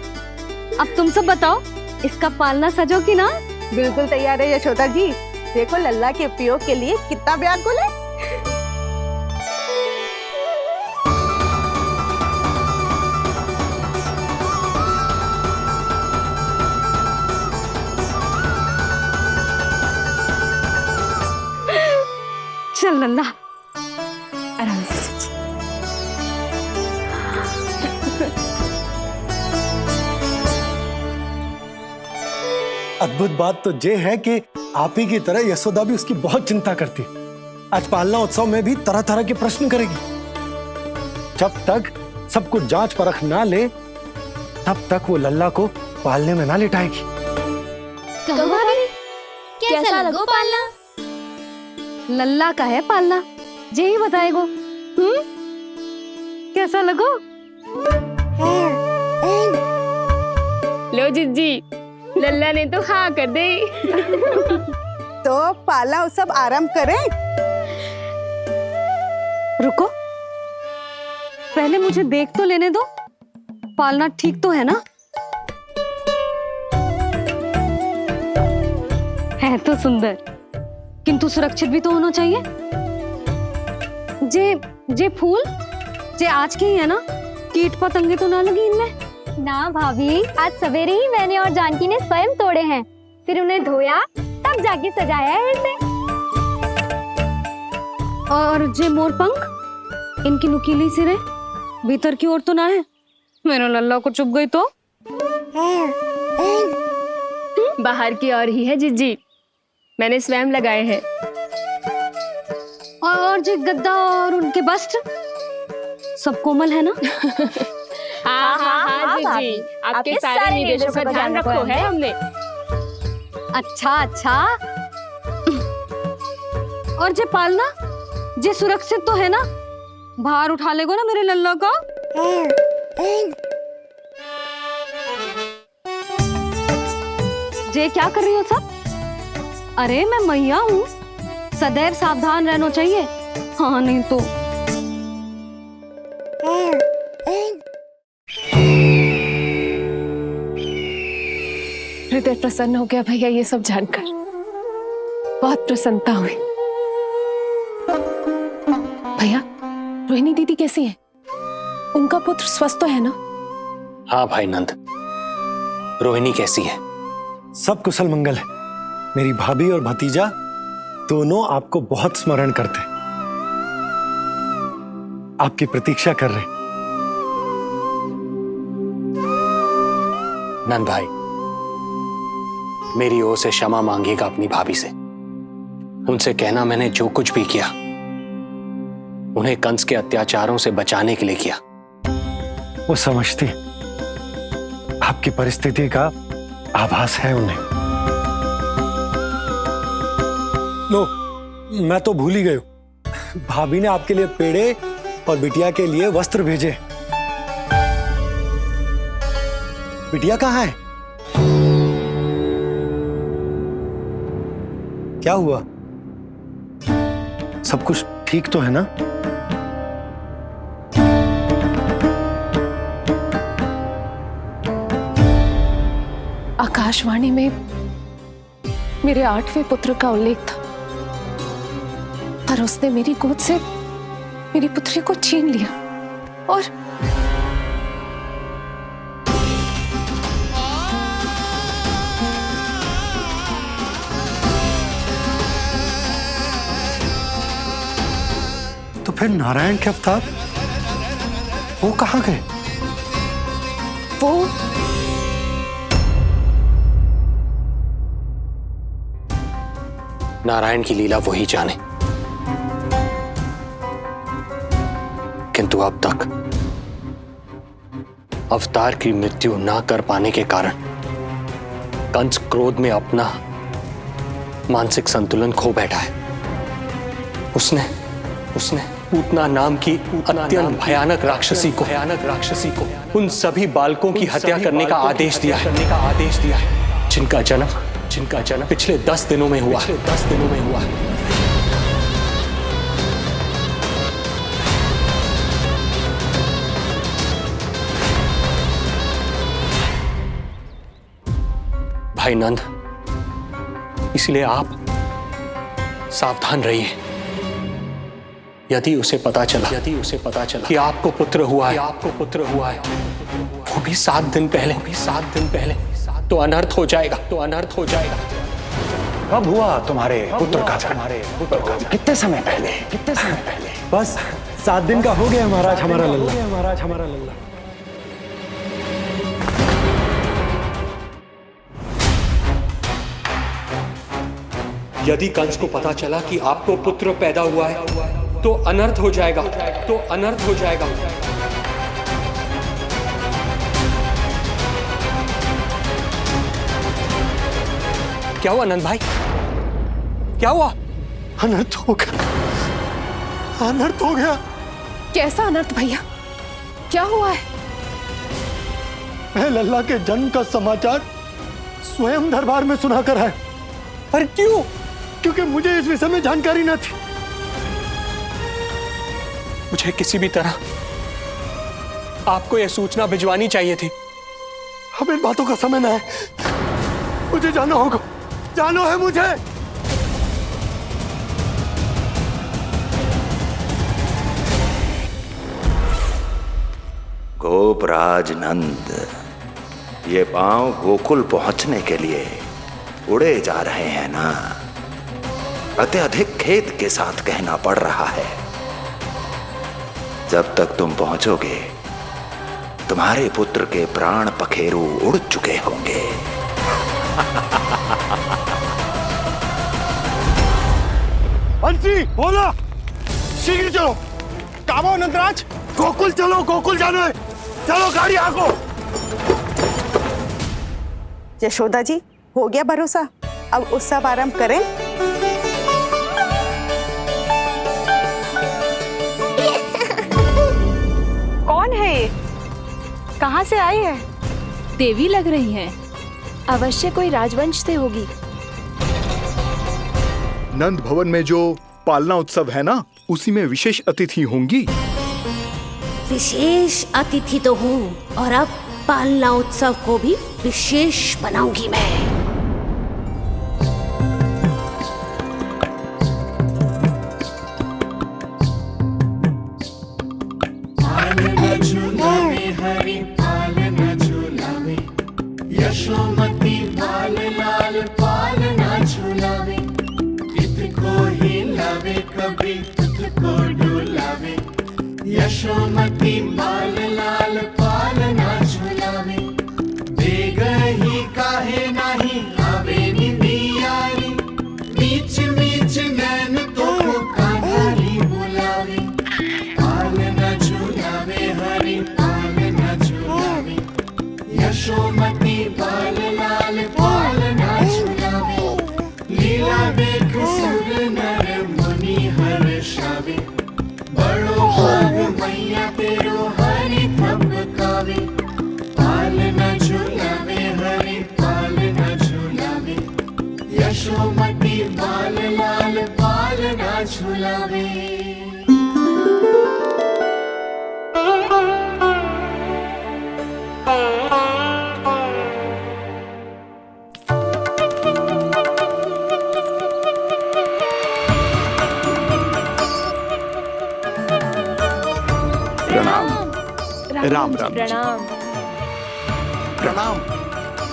अब तुम सब बताओ, इसका पालना सजो कि ना? बिल्कुल तैयार है यशोदा जी। देखो लल्ला के उपयोग के लिए कितना व्याकुल है। चल लल्ला, आराम से सज। अद्भुत बात तो ये है कि आप ही की तरह यशोदा भी उसकी बहुत चिंता करती है। आज पालना उत्सव में भी तरह तरह के प्रश्न करेगी। जब तक सब कुछ जांच परख ना ले, तब तक वो लल्ला को पालने में ना लिटाएगी। तो भाभी, कैसा लगो पालना? लल्ला का है पालना, जे ही बताएगो। कैसा लगो? लो जिज्जी, लल्ला ने तो हाँ कर दे। तो पालना उत्सव आरंभ करें। रुको, पहले मुझे देख तो लेने दो। पालना ठीक तो है ना? है तो सुंदर, किंतु सुरक्षित भी तो होना चाहिए। जे फूल जे आज के ही है ना, कीट पतंगे तो ना लगी इनमें? ना भाभी, आज सवेरे ही मैंने और जानकी ने स्वयं तोड़े हैं, फिर उन्हें धोया, तब जाके सजाया है इसे। और जे मोर पंख, इनकी नुकीली सिरे भीतर की ओर तो ना है? मेरा लल्ला को चुभ गई तो? बाहर की ओर ही है जिज्जी, मैंने स्वयं लगाए हैं। और जे गद्दा और उनके वस्त्र सब कोमल है ना? हाँ हाँ हाँ जिज्जी, आपके सारे निर्देशों का ध्यान रखो है हमने। अच्छा। और जे पालना, जे सुरक्षित तो है ना? बाहर उठा लेगो ना मेरे लल्ला को? जे क्या कर रही हो सब? अरे मैं मैया हूँ, सदैव सावधान रहना चाहिए। हाँ नहीं तो। हृदय प्रसन्न हो गया भैया ये सब जानकर, बहुत प्रसन्नता हुई। भैया, रोहिणी दीदी कैसी है? उनका पुत्र स्वस्थ तो है ना? हाँ भाई नंद, रोहिणी कैसी है? सब कुशल मंगल है। मेरी भाभी और भतीजा दोनों आपको बहुत स्मरण करते हैं, आपकी प्रतीक्षा कर रहे। नंद भाई, मेरी ओर से क्षमा मांगिएगा अपनी भाभी से। उनसे कहना मैंने जो कुछ भी किया, उन्हें कंस के अत्याचारों से बचाने के लिए किया। वो समझती है, आपकी परिस्थिति का आभास है उन्हें। लो, मैं तो भूल ही गई हूं। भाभी ने आपके लिए पेड़े और बिटिया के लिए वस्त्र भेजे। बिटिया कहाँ है? क्या हुआ? सब कुछ ठीक तो है ना? आकाशवाणी में मेरे 8वें पुत्र का उल्लेख था, पर उसने मेरी गोद से मेरी पुत्री को छीन लिया और तो फिर नारायण के अवतार वो कहाँ गए? वो नारायण की लीला वही जाने, किंतु अब तक अवतार की मृत्यु ना कर पाने के कारण कंस क्रोध में अपना मानसिक संतुलन खो बैठा है। उसने पूतना नाम की अत्यंत भयानक राक्षसी को उन सभी बालकों की हत्या करने का आदेश दिया है जिनका जन्म पिछले 10 दिनों में हुआ। भाई नंद, इसलिए आप सावधान रहिए। यदि उसे पता चला कि आपको पुत्र हुआ है, वो भी 7 दिन पहले, तो अनर्थ हो जाएगा। कब हुआ तुम्हारे पुत्र का जन्म? कितने समय पहले? बस 7 दिन का हो गया महाराज हमारा लल्ला। यदि कंस को पता चला कि आपको पुत्र पैदा हुआ है तो अनर्थ हो जाएगा। क्या हुआ नंद भाई? क्या हुआ? अनर्थ हो गया। कैसा अनर्थ भैया? क्या हुआ है? मैं लल्ला के जन्म का समाचार स्वयं दरबार में सुनाकर आया। पर क्यों? क्योंकि मुझे इस विषय में जानकारी न थी। मुझे किसी भी तरह आपको यह सूचना भिजवानी चाहिए थी। अब इन बातों का समय न है, मुझे जाना होगा। जानो है मुझे। गोपराज नंद, ये पांव गोकुल पहुंचने के लिए उड़े जा रहे हैं ना, अत्यधिक खेद के साथ कहना पड़ रहा है। जब तक तुम पहुंचोगे तुम्हारे पुत्र के प्राण पखेरु उड़ चुके होंगे। बंसी बोला, शीघ्र चलो। काबो नंदराज, गोकुल चलो, गोकुल जानो है। चलो गाड़ी आगो। यशोदा जी, हो गया भरोसा, अब उत्सव आरंभ करें। कौन है ये? कहाँ से आई है? देवी लग रही हैं। अवश्य कोई राजवंश से होगी। नंद भवन में जो पालना उत्सव है ना, उसी में विशेष अतिथि होंगी। विशेष अतिथि तो हूँ, और अब पालना उत्सव को भी विशेष बनाऊंगी मैं। हरि पालना झूलावे, यशोमती बाल लाल पालना झूलावे। को हिलावे कभी तुझ को डुलावे, यशोमती बाल लाल पालना झूलावे। बेग ही काहे नाही आवे निदियारी, मीच मीच नैन तो कान्हारी बुलावे। पालना झूलावे हरि पालना झूलावे, यशोमती बाल लाल पालना झूलावे। लीला देख सुर नर मुनि हर्षावे, बड़ो भाग मैया तेरो हर प्रणाम राम राम जी। प्रणाम। प्रणाम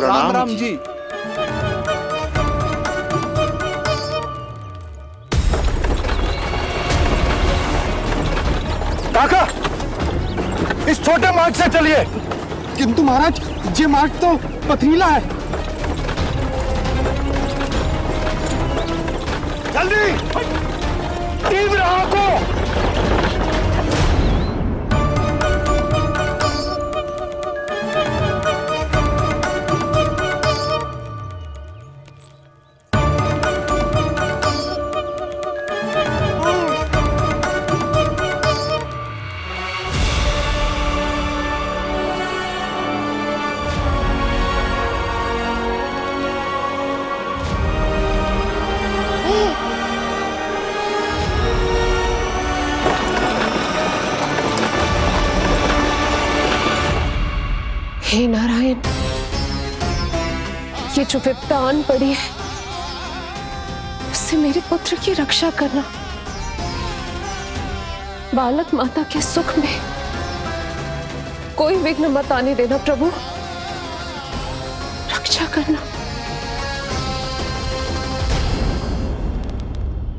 राम राम जी। काका, इस छोटे मार्ग से चलिए। किंतु महाराज, ये मार्ग तो पथरीला है। जल्दी तीव्र आंखों। हे नारायण, ये जो विपदा आन पड़ी है उससे मेरे पुत्र की रक्षा करना। बालक माता के सुख में कोई विघ्न मत आने देना प्रभु, रक्षा करना।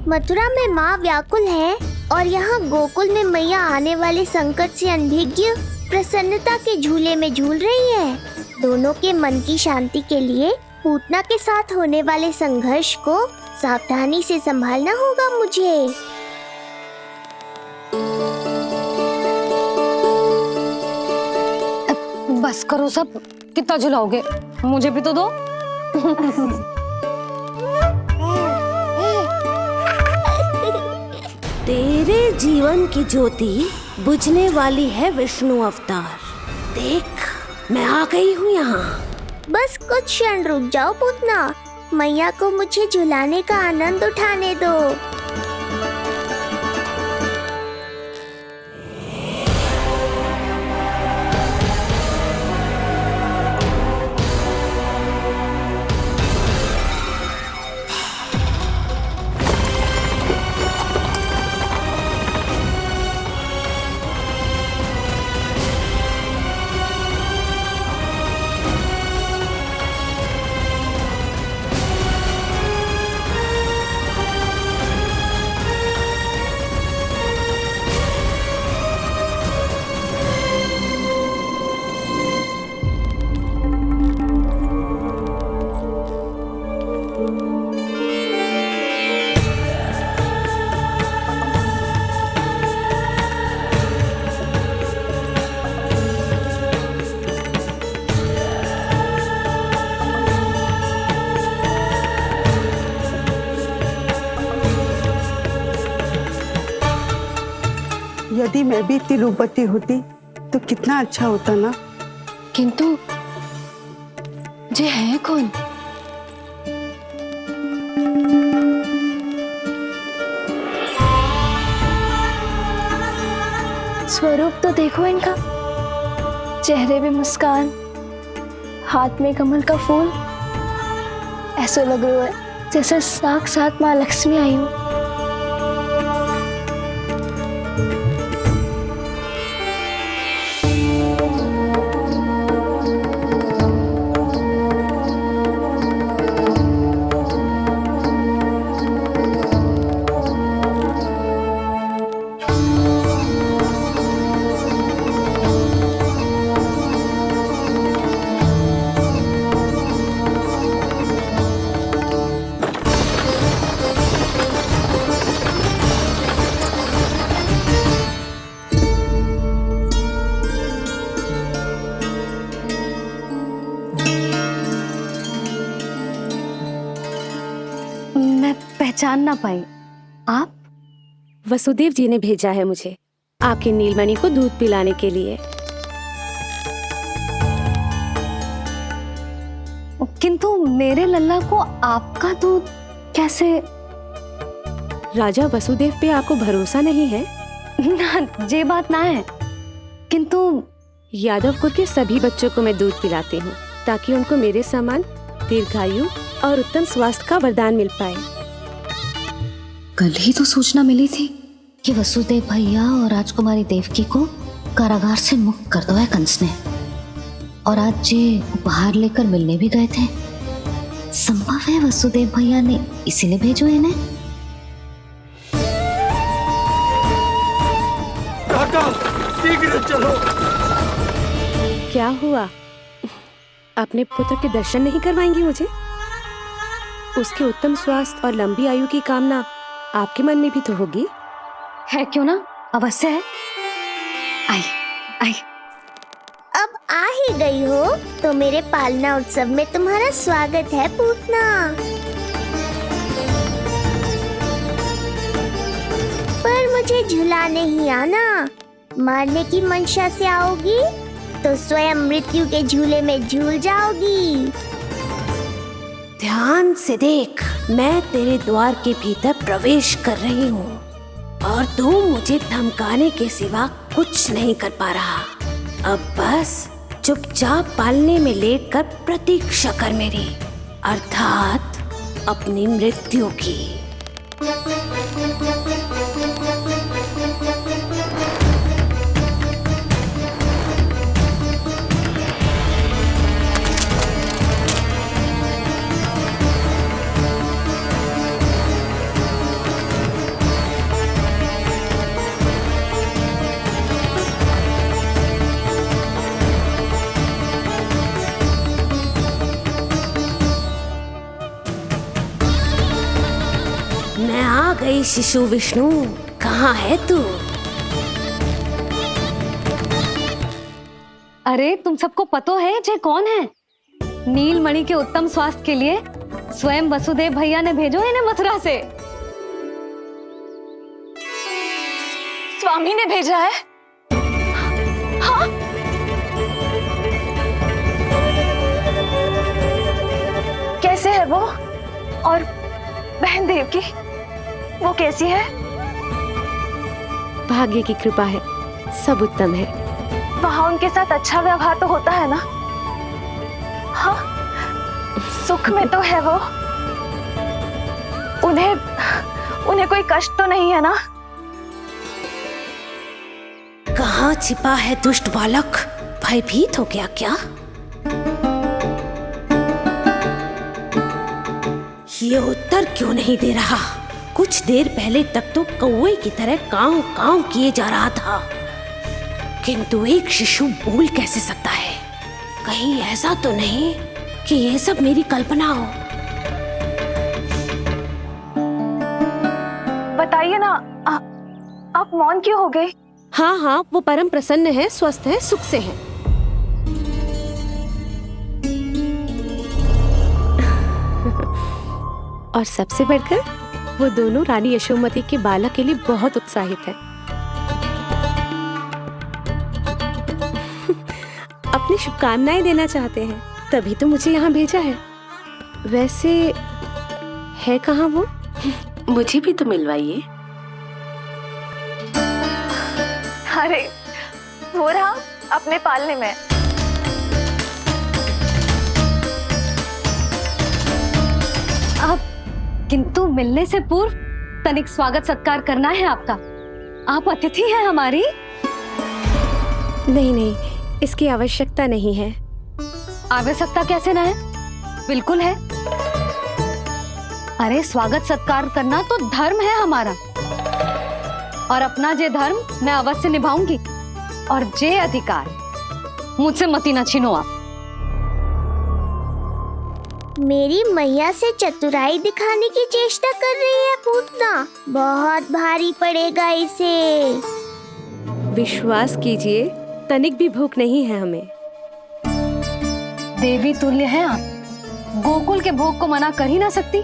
मथुरा में माँ व्याकुल है और यहाँ गोकुल में मैया आने वाले संकट से अनभिज्ञ प्रसन्नता के झूले में झूल रही है। दोनों के मन की शांति के लिए पूतना के साथ होने वाले संघर्ष को सावधानी से संभालना होगा मुझे। बस करो सब, कितना झुलाओगे, मुझे भी तो दो। तेरे जीवन की ज्योति बुझने वाली है विष्णु अवतार। देख, मैं आ गई हूँ यहाँ। बस कुछ क्षण रुक जाओ पूतना, मैया को मुझे झुलाने का आनंद उठाने दो। यदि मैं भी इतनी रूपवती होती तो कितना अच्छा होता ना। किंतु ये है कौन? स्वरूप तो देखो इनका, चेहरे पे मुस्कान, हाथ में कमल का फूल। ऐसा लग रहा है जैसे साक्षात माँ लक्ष्मी आई हो। पहचान ना पाई। आप? वसुदेव जी ने भेजा है मुझे आपकी नीलमणि को दूध पिलाने के लिए। किंतु मेरे लल्ला को आपका दूध कैसे? राजा वसुदेव पे आपको भरोसा नहीं है? ना, ये बात ना है। किंतु यादव कुल के सभी बच्चों को मैं दूध पिलाती हूँ ताकि उनको मेरे समान दीर्घायु और उत्तम स्वास्थ्य का वरदान मिल पाए। कल ही तो सूचना मिली थी कि वसुदेव भैया और राजकुमारी देवकी को कारागार से मुक्त कर दो है कंस ने, और आज ये उपहार लेकर मिलने भी गए थे। संभव है वसुदेव भैया ने इसीलिए भेजो इन्हें। शीघ्र चलो। क्या हुआ? अपने पुत्र के दर्शन नहीं करवाएंगी मुझे? उसके उत्तम स्वास्थ्य और लंबी आयु की कामना आपके मन में भी तो होगी। है क्यों ना, अवश्य है। आई आई। अब आ ही गई हो तो मेरे पालना उत्सव में तुम्हारा स्वागत है पूतना। पर मुझे झुलाने ही आना। मारने की मंशा से आओगी तो स्वयं मृत्यु के झूले में झूल जाओगी। ध्यान से देख, मैं तेरे द्वार के भीतर प्रवेश कर रही हूँ और तू मुझे धमकाने के सिवा कुछ नहीं कर पा रहा। अब बस चुपचाप पालने में लेटकर प्रतीक्षा कर मेरी, अर्थात अपनी मृत्यु की। मैं आ गई शिशु विष्णु, कहाँ है तू? अरे तुम सबको पतो है जे कौन है? नीलमणि के उत्तम स्वास्थ्य के लिए स्वयं वसुदेव भैया ने भेजो इन्हें मथुरा से। स्वामी ने भेजा है? हाँ? कैसे है वो? और बहन देवकी, वो कैसी है? भाग्य की कृपा है, सब उत्तम है। वहाँ उनके साथ अच्छा व्यवहार तो होता है ना? हाँ, सुख में तो है वो। उन्हें कोई कष्ट तो नहीं है ना? कहाँ छिपा है दुष्ट बालक? भयभीत हो गया क्या? ये उत्तर क्यों नहीं दे रहा? कुछ देर पहले तक तो कौवे की तरह कांव कांव किए जा रहा था, किंतु एक शिशु बोल कैसे सकता है? कहीं ऐसा तो नहीं कि ये सब मेरी कल्पना हो? बताइए ना, आप मौन क्यों हो गए? हाँ हाँ, वो परम प्रसन्न है, स्वस्थ है, सुख से है। और सबसे बढ़कर वो दोनों रानी यशोमती के बालक के लिए बहुत उत्साहित है। अपनी शुभकामनाएं देना चाहते हैं, तभी तो मुझे यहाँ भेजा है। वैसे है कहाँ वो? मुझे भी तो मिलवाइए। अरे वो रहा अपने पालने में। किंतु मिलने से पूर्व तनिक स्वागत सत्कार करना है आपका। आप अतिथि हैं हमारी। नहीं नहीं, इसकी आवश्यकता नहीं है। आवश्यकता कैसे ना है? बिल्कुल है। अरे स्वागत सत्कार करना तो धर्म है हमारा, और अपना जे धर्म मैं अवश्य निभाऊंगी, और जे अधिकार मुझसे मती न छीनो आप। मेरी मैया से चतुराई दिखाने की चेष्टा कर रही है पूतना। बहुत भारी पड़ेगा इसे। विश्वास कीजिए, तनिक भी भूख नहीं है हमें। देवी तुल्य हैं आप, गोकुल के भोग को मना कर ही ना सकती।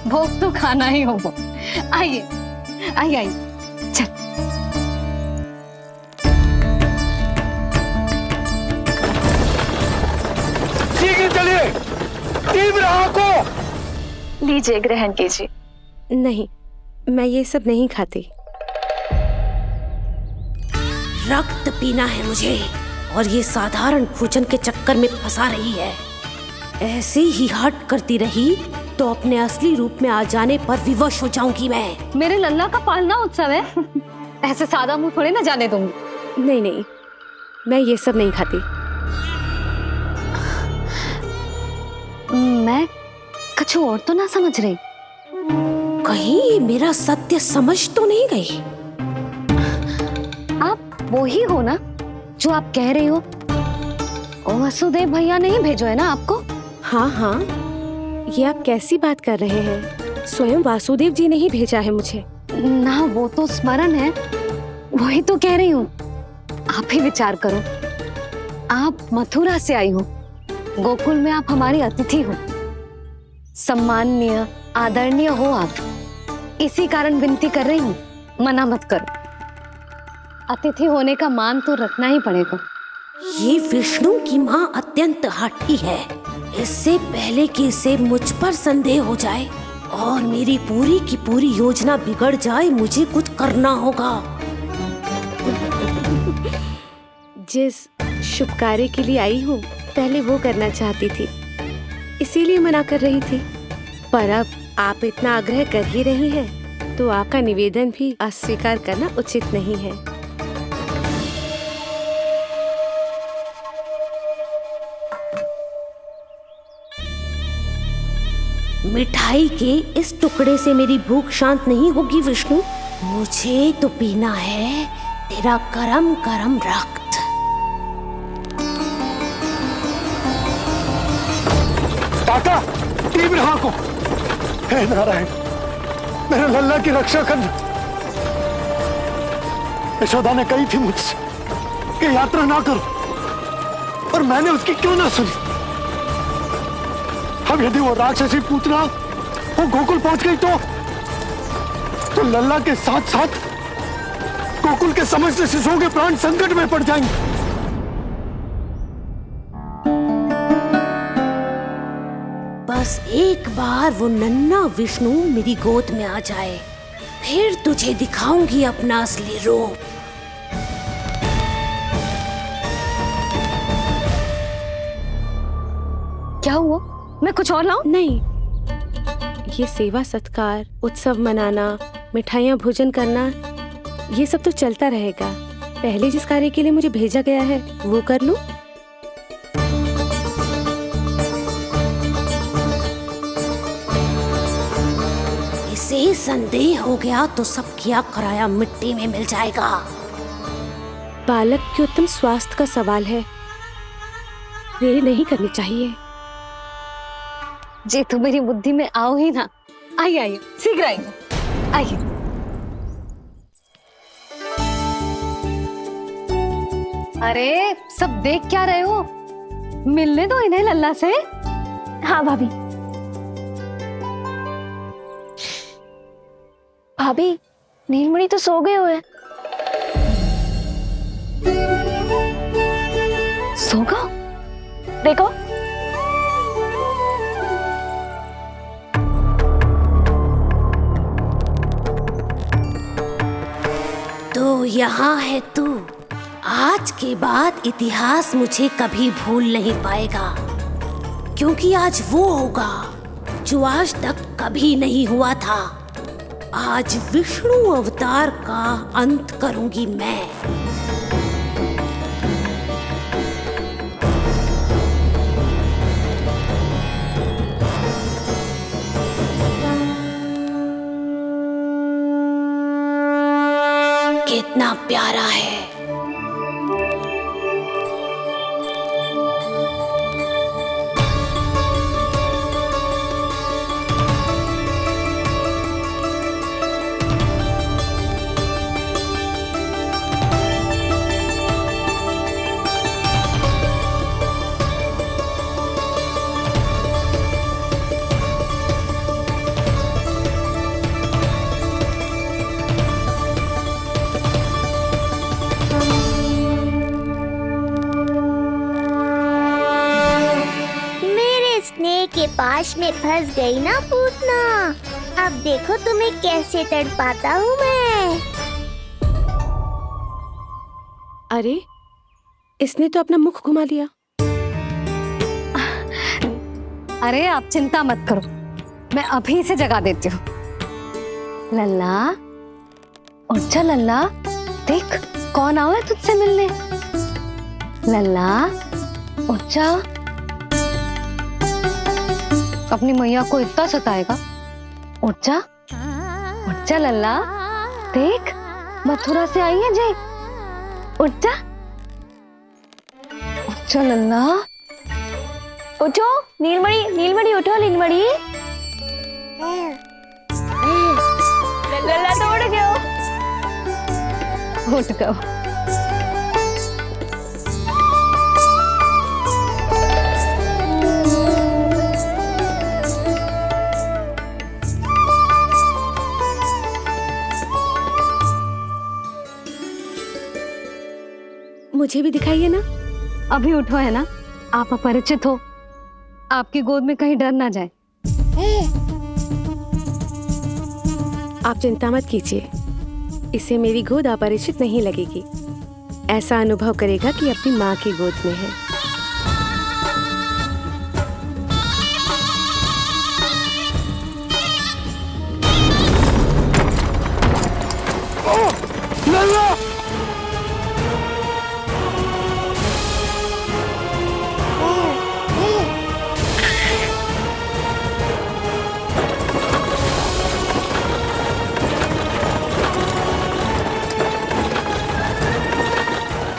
भोग तो खाना ही होगा। आइए आइए आइए, चल। शीघ्र चलिए, तीव्र आंखों। लीजिए, ग्रहण कीजिए। नहीं, मैं ये सब नहीं खाती। रक्त पीना है मुझे, और ये साधारण भोजन के चक्कर में फंसा रही है। ऐसे ही हट करती रही तो अपने असली रूप में आ जाने पर विवश हो जाऊंगी मैं। मेरे लल्ला का पालना उत्सव है, ऐसे सादा मुंह थोड़े ना जाने दूंगी। नहीं नहीं, मैं ये सब नहीं खाती। मैं कुछ और तो ना समझ रही। कहीं ये मेरा सत्य समझ तो नहीं गई? आप वो ही हो ना जो आप कह रही हो? ओ वसुदेव भैया ने ही भेजो है ना आपको? हाँ हाँ, ये आप कैसी बात कर रहे हैं? स्वयं वासुदेव जी ने ही भेजा है मुझे। ना वो तो स्मरण है, वही तो कह रही हूँ। आप ही विचार करो, आप मथुरा से आई हो, गोकुल में आप हमारी अतिथि हो, सम्माननीय आदरणीय हो आप। इसी कारण विनती कर रही हूँ, मना मत करो। अतिथि होने का मान तो रखना ही पड़ेगा। ये विष्णु की माँ अत्यंत हठी है। इससे पहले कि इसे मुझ पर संदेह हो जाए और मेरी पूरी की पूरी योजना बिगड़ जाए, मुझे कुछ करना होगा। जिस शुभ कार्य के लिए आई हूँ, पहले वो करना चाहती थी, इसीलिए मना कर रही थी। पर अब आप इतना आग्रह कर ही रही हैं, तो आपका निवेदन भी अस्वीकार करना उचित नहीं है। मिठाई के इस टुकड़े से मेरी भूख शांत नहीं होगी विष्णु। मुझे तो पीना है तेरा गरम गरम रक्त। काका, तीव्र हाँ को। हे नारायण, मेरे लल्ला की रक्षा करना। यशोदा ने कही थी मुझसे कि यात्रा ना करो, और मैंने उसकी क्यों ना सुनी। अब यदि वो राक्षसी पूतना वो गोकुल पहुंच गई तो लल्ला के साथ साथ गोकुल के समस्त शिशुओं के प्राण संकट में पड़ जाएंगे। बस एक बार वो नन्हा विष्णु मेरी गोद में आ जाए, फिर तुझे दिखाऊंगी अपना असली रूप। क्या हुआ? मैं कुछ और लाऊं? नहीं, ये सेवा सत्कार, उत्सव मनाना, मिठाइयाँ भोजन करना, ये सब तो चलता रहेगा। पहले जिस कार्य के लिए मुझे भेजा गया है वो कर लूं। इसे संदेह हो गया तो सब किया कराया मिट्टी में मिल जाएगा। बालक के उत्तम स्वास्थ्य का सवाल है, देरी नहीं करनी चाहिए। जे तो मेरी बुद्धि में आओ ही ना। आइए आइए, शीघ्र आइए, आइए। अरे सब देख क्या रहे हो? मिलने दो इन्हें लल्ला से। हाँ भाभी। भाभी, नीलमणि तो सो गए हुए। सो गया? देखो। तो यहाँ है तू। आज के बाद इतिहास मुझे कभी भूल नहीं पाएगा, क्योंकि आज वो होगा जो आज तक कभी नहीं हुआ था। आज विष्णु अवतार का अंत करूंगी मैं। कितना प्यारा है। के पास में फंस गई ना पूतना। अब देखो तुम्हें कैसे तड़पाता हूँ मैं। अरे, इसने तो अपना मुख घुमा लिया। अरे आप चिंता मत करो, मैं अभी इसे जगा देती हूँ। लल्ला, उठ जा लल्ला, देख कौन आवे तुझसे मिलने? लल्ला उठ जा। अपनी मैया को इतना सताएगा? उठ जा लल्ला। देख मथुरा से आई है जय। उठ जा लल्ला। उठो नीलमणि, नीलमणि उठो नीलमणि। लल्ला तो उठ गयो। उठ गयो। मुझे भी दिखाइए ना। अभी उठो है ना, आप अपरिचित हो, आपकी गोद में कहीं डर ना जाए। आप चिंता मत कीजिए, इसे मेरी गोद अपरिचित नहीं लगेगी। ऐसा अनुभव करेगा कि अपनी माँ की गोद में है।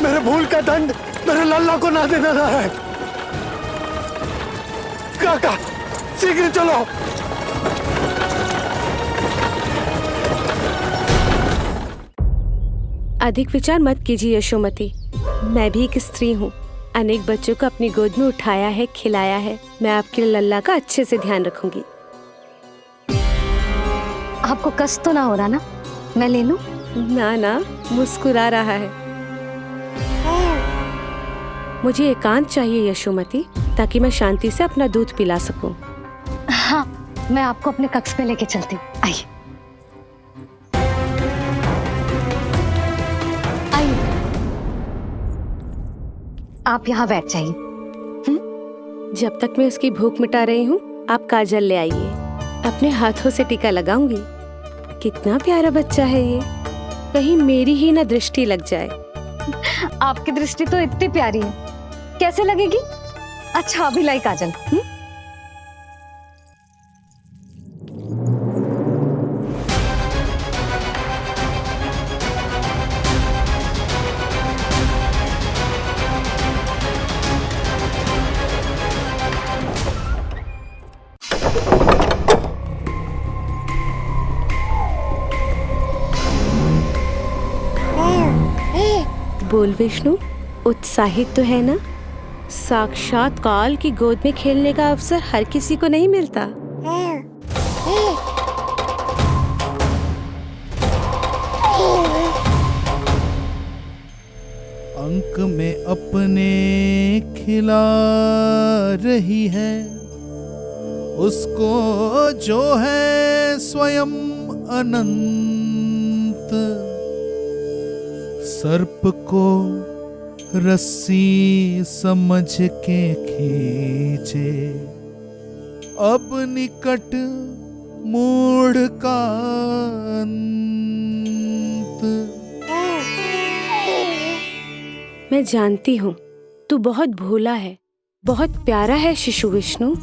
मेरे भूल का दंड मेरे लल्ला को ना देना रहा है। काका शीघ्र चलो। अधिक विचार मत कीजिए यशोमती, मैं भी एक स्त्री हूँ। अनेक बच्चों को अपनी गोद में उठाया है, खिलाया है। मैं आपके लल्ला का अच्छे से ध्यान रखूंगी। आपको कष्ट तो ना हो रहा ना? मैं ले लूं? ना, मुस्कुरा रहा है। मुझे एकांत चाहिए यशोमती, ताकि मैं शांति से अपना दूध पिला सकूं। हाँ, मैं आपको अपने कक्ष में लेके चलती हूँ। आइए। आप यहाँ बैठ जाइए। जब तक मैं उसकी भूख मिटा रही हूँ, आप काजल ले आइए। अपने हाथों से टीका लगाऊंगी। कितना प्यारा बच्चा है ये, कहीं मेरी ही ना दृष्टि लग जाए। आपकी दृष्टि तो इतनी प्यारी है, कैसे लगेगी? अच्छा अभी लाई काजल। बोल विष्णु, उत्साहित तो है ना? साक्षात काल की गोद में खेलने का अवसर हर किसी को नहीं मिलता। अंक में अपने खिला रही है, उसको जो है स्वयं अनंत। सर्प को रस्सी समझ के खींचे, अब निकट मूढ़ का अंत। मैं जानती हूँ तू बहुत भोला है, बहुत प्यारा है शिशु विष्णु,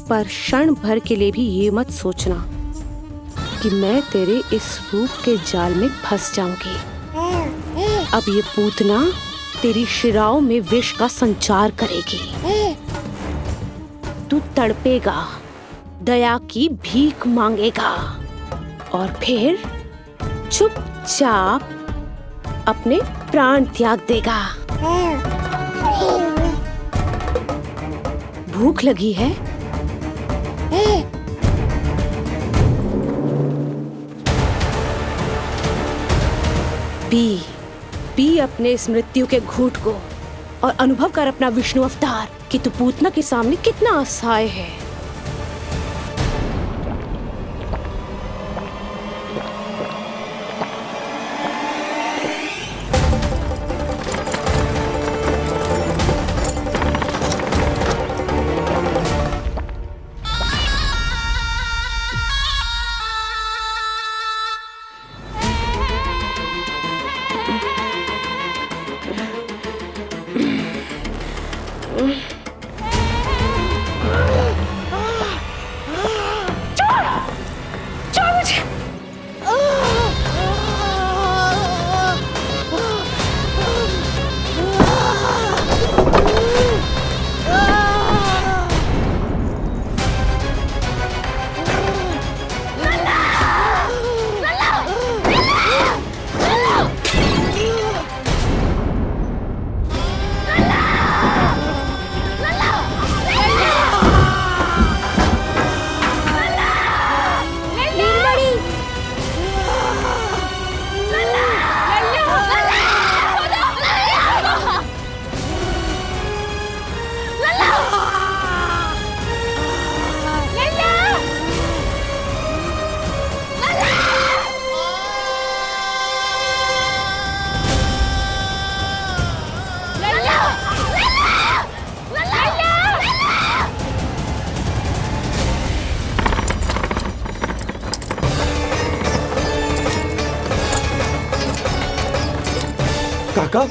पर क्षण भर के लिए भी ये मत सोचना कि मैं तेरे इस रूप के जाल में फंस जाऊंगी। अब ये पूतना तेरी शिराओं में विष का संचार करेगी। तू तड़पेगा, दया की भीख मांगेगा और फिर चुपचाप अपने प्राण त्याग देगा। भूख लगी है? पी अपने इस मृत्यु के घूंट को और अनुभव कर अपना विष्णु अवतार कि तू पूतना के सामने कितना असहाय है। काका,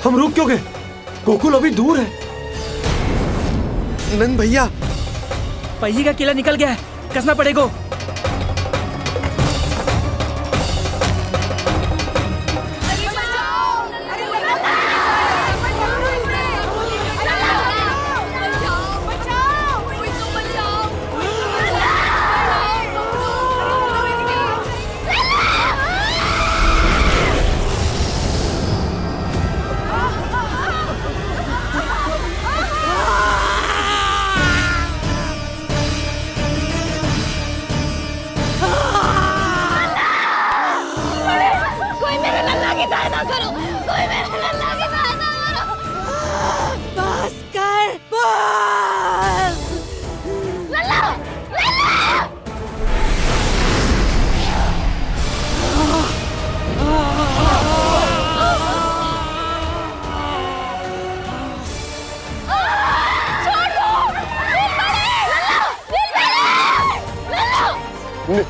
हम रुक क्यों गए? गोकुल अभी दूर है। नंद भैया, पहिए का किला निकल गया है, कसना पड़ेगा।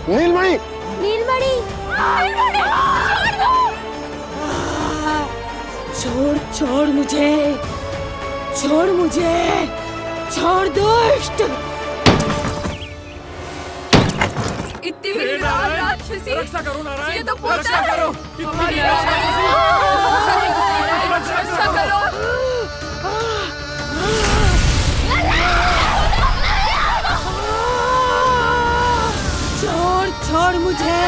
नीलमणि, नीलमणि, छोड़ छोड़ मुझे, छोड़ मुझे, छोड़ दुष्ट। इतनी बड़ी राक्षसी, रक्षा करो नारायण, ये तो रक्षा करो, हमारी रक्षा करो। छोड़ छोड़ मुझे।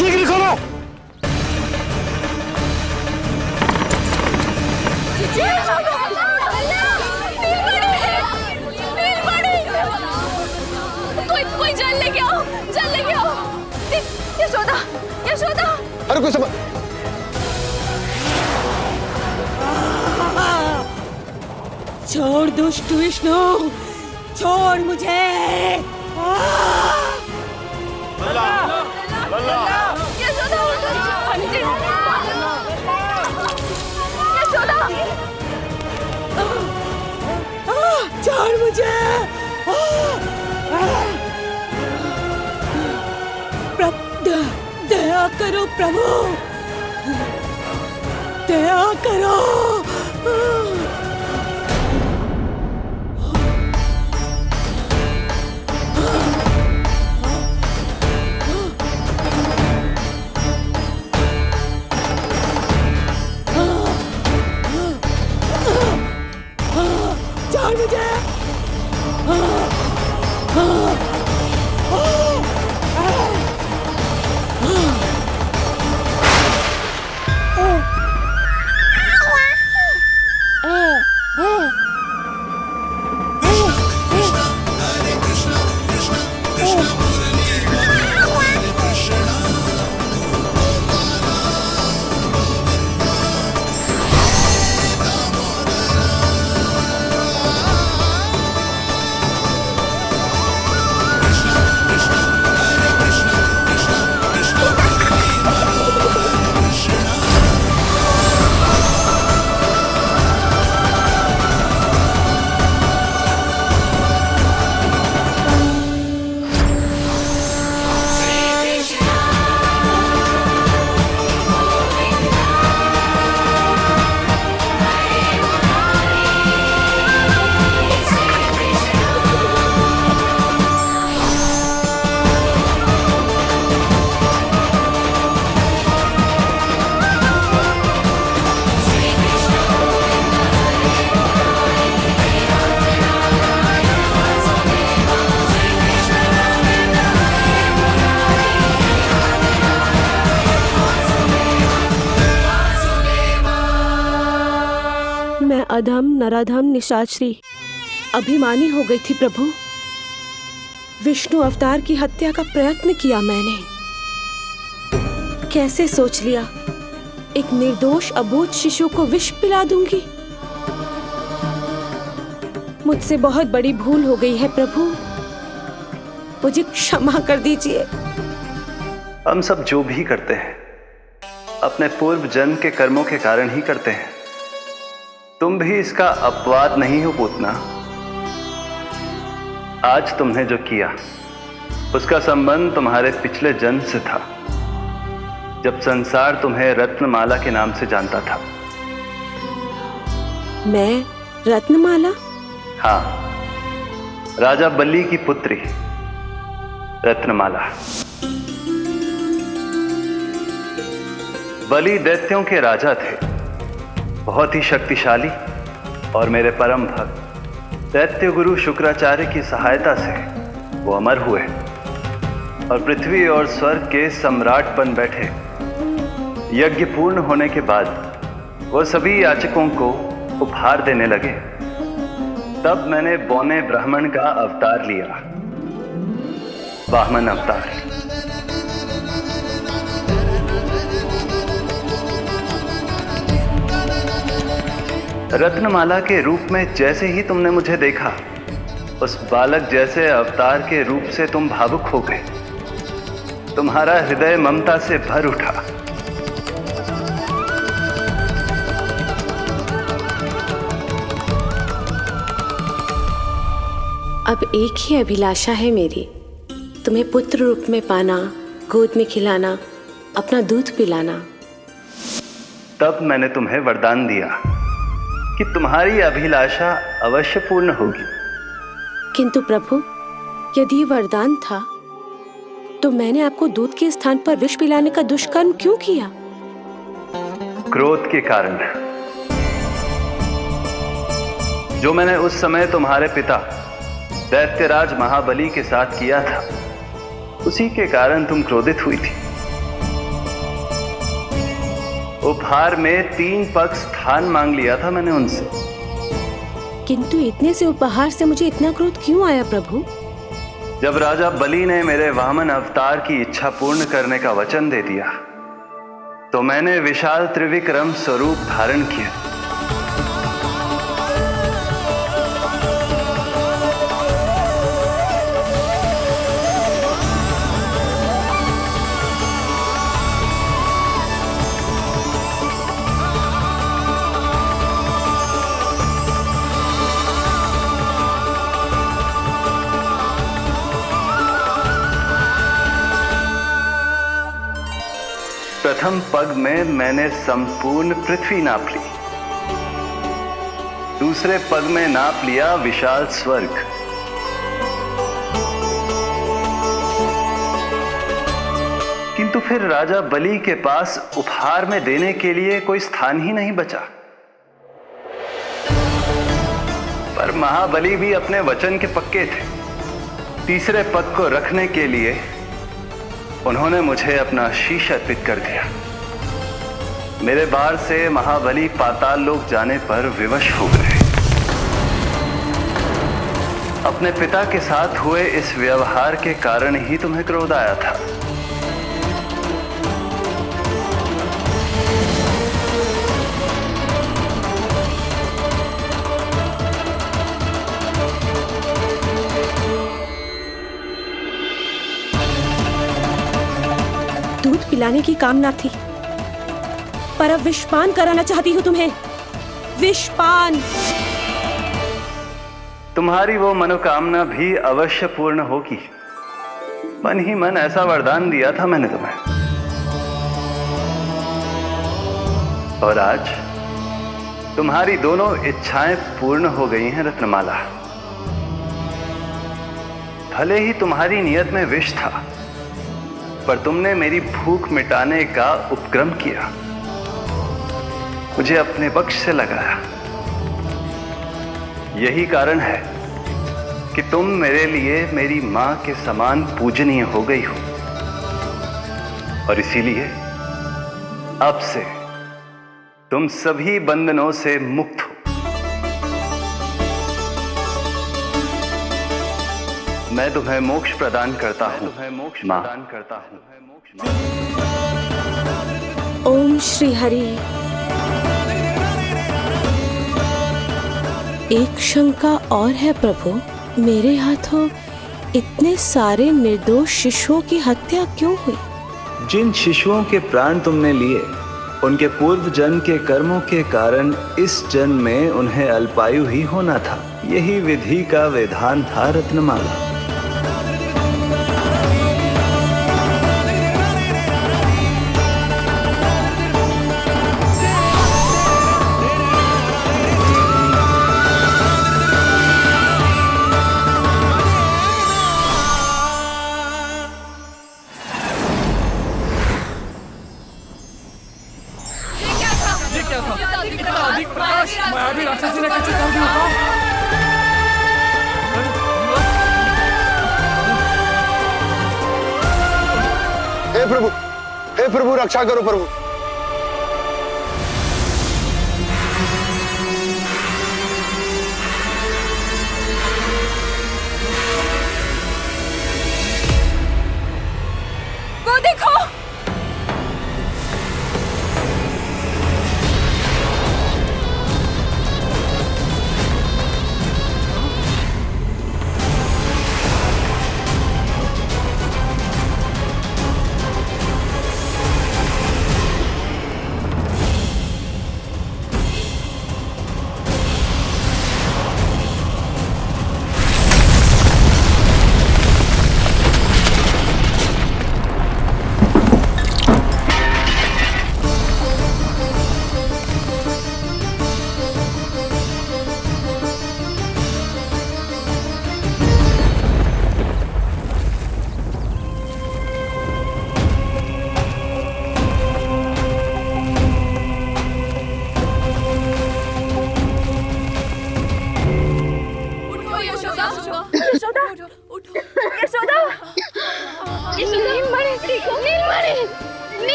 शीघ्र करो। कोई जल लेके आओ, जल लेके आओ। यशोदा, यशोदा। अरे कोई समझ। छोड़ दुष्ट विष्णु, छोड़ मुझे। छोड़ मुझे। दया करो प्रभु, दया करो। छोड़ मुझे। मैं अधम नराधम निशाचरी अभिमानी हो गई थी प्रभु। विष्णु अवतार की हत्या का प्रयत्न किया मैंने, कैसे सोच लिया? एक निर्दोष अबोध शिशु को विष पिला दूंगी। मुझसे बहुत बड़ी भूल हो गई है प्रभु, मुझे क्षमा कर दीजिए। हम सब जो भी करते हैं अपने पूर्व जन्म के कर्मों के कारण ही करते हैं। तुम भी इसका अपवाद नहीं हो पूतना। आज तुमने जो किया उसका संबंध तुम्हारे पिछले जन्म से था, जब संसार तुम्हें रत्नमाला के नाम से जानता था। मैं रत्नमाला? हाँ, राजा बल्ली की पुत्री रत्नमाला। बलि दैत्यों के राजा थे, बहुत ही शक्तिशाली, और मेरे परम भक्त दैत्य गुरु शुक्राचार्य की सहायता से वो अमर हुए और पृथ्वी और स्वर्ग के सम्राट बन बैठे। यज्ञ पूर्ण होने के बाद वो सभी याचकों को उपहार देने लगे। तब मैंने बौने ब्राह्मण का अवतार लिया, वामन अवतार। रत्नमाला के रूप में जैसे ही तुमने मुझे देखा, उस बालक जैसे अवतार के रूप से तुम भावुक हो गए। तुम्हारा हृदय ममता से भर उठा। अब एक ही अभिलाषा है मेरी, तुम्हें पुत्र रूप में पाना, गोद में खिलाना, अपना दूध पिलाना। तब मैंने तुम्हें वरदान दिया कि तुम्हारी अभिलाषा अवश्य पूर्ण होगी। किंतु प्रभु, यदि वरदान था तो मैंने आपको दूध के स्थान पर विष पिलाने का दुष्कर्म क्यों किया? क्रोध के कारण, जो मैंने उस समय तुम्हारे पिता दैत्यराज महाबली के साथ किया था, उसी के कारण तुम क्रोधित हुई थी। उपहार में 3 पग स्थान मांग लिया था मैंने उनसे। किंतु इतने से उपहार से मुझे इतना क्रोध क्यों आया प्रभु? जब राजा बलि ने मेरे वामन अवतार की इच्छा पूर्ण करने का वचन दे दिया, तो मैंने विशाल त्रिविक्रम स्वरूप धारण किया। प्रथम पग में मैंने संपूर्ण पृथ्वी नाप ली, दूसरे पग में नाप लिया विशाल स्वर्ग, किंतु फिर राजा बलि के पास उपहार में देने के लिए कोई स्थान ही नहीं बचा। पर महाबली भी अपने वचन के पक्के थे। तीसरे पग को रखने के लिए उन्होंने मुझे अपना शीश अर्पित कर दिया। मेरे बार से महाबली पाताल लोक जाने पर विवश हो गए। अपने पिता के साथ हुए इस व्यवहार के कारण ही तुम्हें क्रोध आया था। दूध पिलाने की कामना थी, पर अब विषपान कराना चाहती हूँ तुम्हें। विषपान। तुम्हारी वो मनोकामना भी अवश्य पूर्ण होगी। मन ही मन ऐसा वरदान दिया था मैंने तुम्हें। और आज तुम्हारी दोनों इच्छाएं पूर्ण हो गई हैं रत्नमाला। भले ही तुम्हारी नियत में विष था, पर तुमने मेरी भूख मिटाने का उपक्रम किया, मुझे अपने पक्ष से लगाया। यही कारण है कि तुम मेरे लिए मेरी मां के समान पूजनीय हो गई हो, और इसीलिए अब से तुम सभी बंधनों से मुक्त हो। मैं तुम्हें मोक्ष प्रदान करता हूं, मां। ओम श्री हरि। एक शंका और है प्रभु, मेरे हाथों इतने सारे निर्दोष शिशुओं की हत्या क्यों हुई? जिन शिशुओं के प्राण तुमने लिए उनके पूर्व जन्म के कर्मों के कारण इस जन्म में उन्हें अल्पायु ही होना था। यही विधि का विधान था रत्नमाला। हे प्रभु रक्षा करो प्रभु। वो देखो,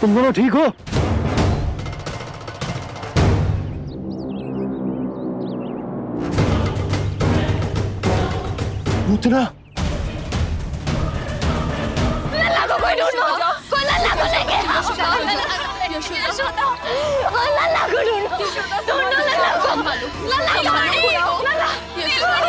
तुम दोनों ठीक हो? पूतना लल्ला को कोई ढूंढो, कोई लल्ला को लेके आओ। यशोदा, लल्ला को ढूंढो, ढूंढो लल्ला को। लल्ला कहाँ है? यशोदा,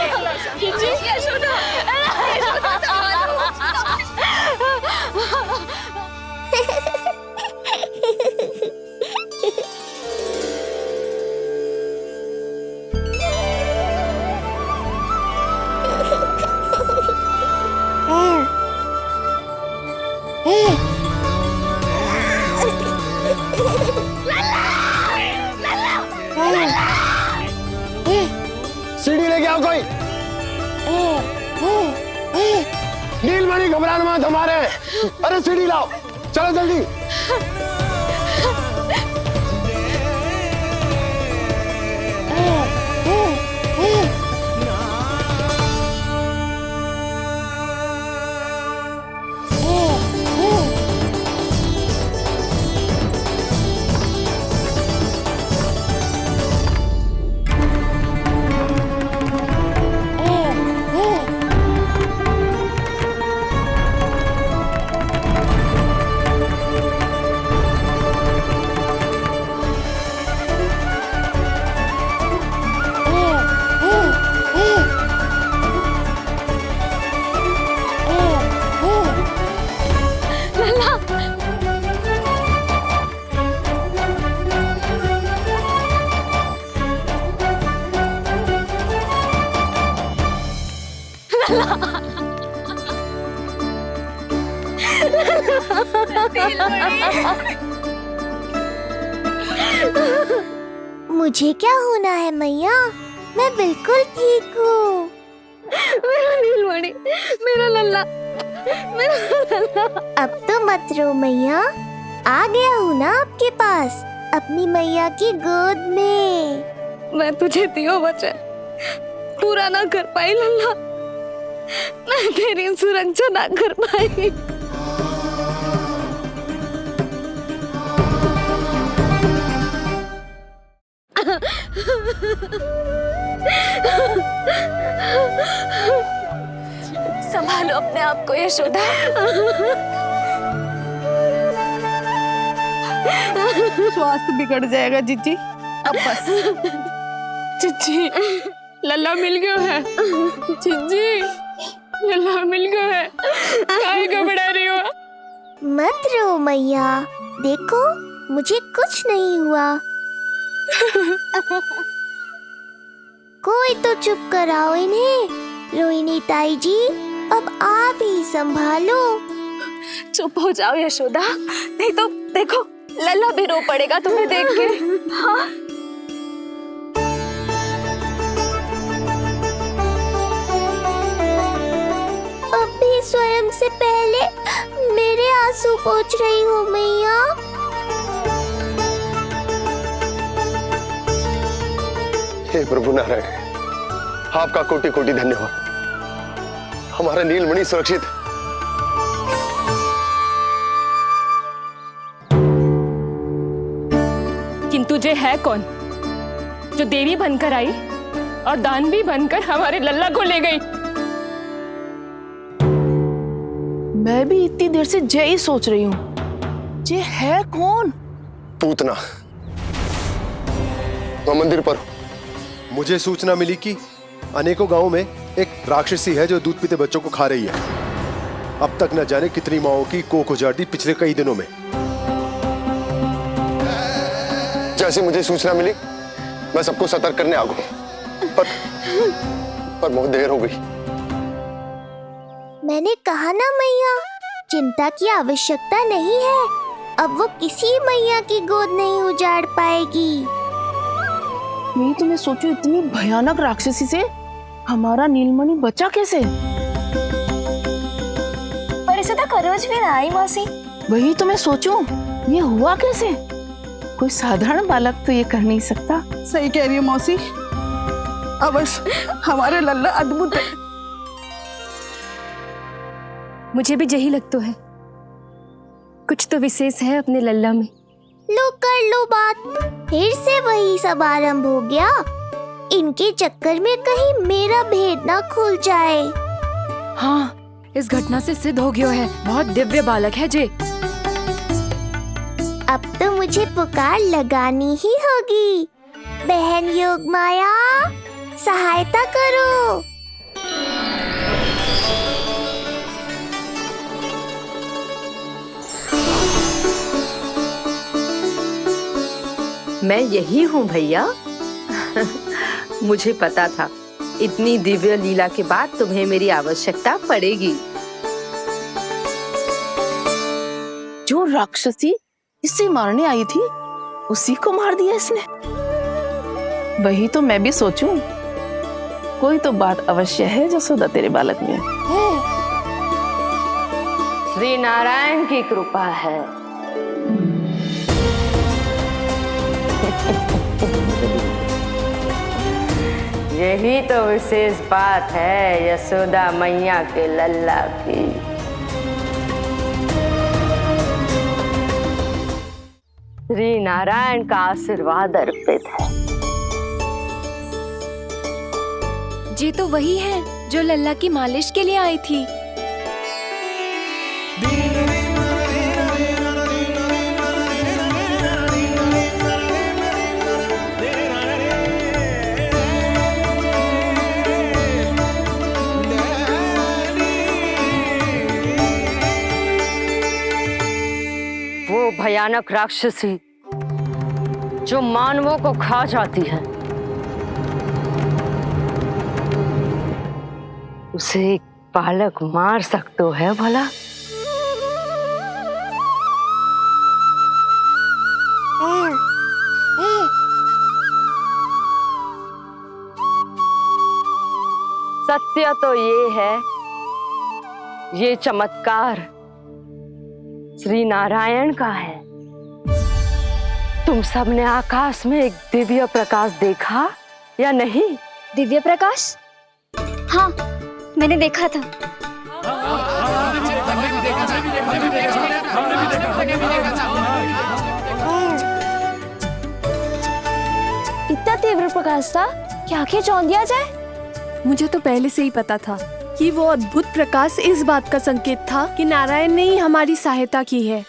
सीढ़ी लेके आओ कोई। नीलमणि घबराना मत हमारे। अरे सीढ़ी लाओ, चलो जल्दी। मुझे क्या होना है मैया, मैं बिल्कुल ठीक हूँ। मेरा नीलमणि, मेरा लल्ला, मेरा लल्ला। अब तो मत रो मैया, आ गया हूँ ना आपके पास, अपनी मैया की गोद में। मैं तुझे दियो वचन पूरा ना कर पाई लल्ला, मैं तेरी सुरक्षा ना कर पाई। संभालो अपने आप को यशोदा। स्वास्थ्य बिगड़ जाएगा जीजी, अब बस। चिच्ची, लल्ला मिल गया है। चिच्ची, लल्ला मिल गया है। काहे घबरा रही हो? मत रो मैया, देखो मुझे कुछ नहीं हुआ। कोई तो चुप कराओ इन्हें। रोहिणी ताई जी, अब आप ही संभालो। चुप हो जाओ यशोदा, नहीं तो देखो लल्ला भी रो पड़ेगा तुम्हें देख के। हाँ अब भी स्वयं से पहले मेरे आंसू पोंछ रही हो मैया। हे प्रभु नारायण, आपका कोटि कोटि धन्यवाद। हमारा नीलमणि सुरक्षित है। किंतु जे है कौन जो देवी बनकर आई और दानवी बनकर हमारे लल्ला को ले गई? मैं भी इतनी देर से जय ही सोच रही हूँ, जे है कौन? पूतना, मैं मंदिर पर मुझे सूचना मिली कि अनेकों गांवों में एक राक्षसी है जो दूध पीते बच्चों को खा रही है। अब तक न जाने कितनी माओं की कोख उजाड़ दी पिछले कई दिनों में। जैसे मुझे सूचना मिली मैं सबको सतर्क करने आ गया, पर बहुत देर हो गई। मैंने कहा ना मैया, चिंता की आवश्यकता नहीं है। अब वो किसी मैया की गोद नहीं उजाड़ पाएगी। मैं तो मैं सोचूं इतनी भयानक राक्षसी से हमारा नीलमणि बचा कैसे? पर इसे तो करोज भी ना आई मौसी। वही तो मैं सोचूं, ये हुआ कैसे? कोई साधारण बालक तो ये कर नहीं सकता। सही कह रही है मौसी, अवश्य हमारे लल्ला अद्भुत है। मुझे भी यही लगता है, कुछ तो विशेष है अपने लल्ला में। लो कर लो बात, फिर से वही सब आरंभ हो गया। इनके चक्कर में कहीं मेरा भेद ना खुल जाए। हाँ, इस घटना से सिद्ध हो गया है, बहुत दिव्य बालक है जे। अब तो मुझे पुकार लगानी ही होगी। बहन योगमाया, सहायता करो। मैं यही हूँ भैया। मुझे पता था इतनी दिव्य लीला के बाद तुम्हें मेरी आवश्यकता पड़ेगी। जो राक्षसी इसे मारने आई थी उसी को मार दिया इसने। वही तो मैं भी सोचूं, कोई तो बात अवश्य है जसोदा तेरे बालक में। श्री नारायण की कृपा है। यही तो विशेष बात है यशोदा मैया के लल्ला की। श्री नारायण का आशीर्वाद अर्पित है। जी तो वही है जो लल्ला की मालिश के लिए आई थी। वो भयानक राक्षसी जो मानवों को खा जाती है, उसे एक बालक मार सकते है भला? सत्य तो ये है, ये चमत्कार श्री नारायण का है। तुम सबने आकाश में एक दिव्य प्रकाश देखा या नहीं? दिव्य प्रकाश? हाँ, मैंने देखा था। इतना तीव्र प्रकाश था कि आंखें चौंधिया जाए। मुझे तो पहले से ही पता था कि वो अद्भुत प्रकाश इस बात का संकेत था कि नारायण ने ही हमारी सहायता की है।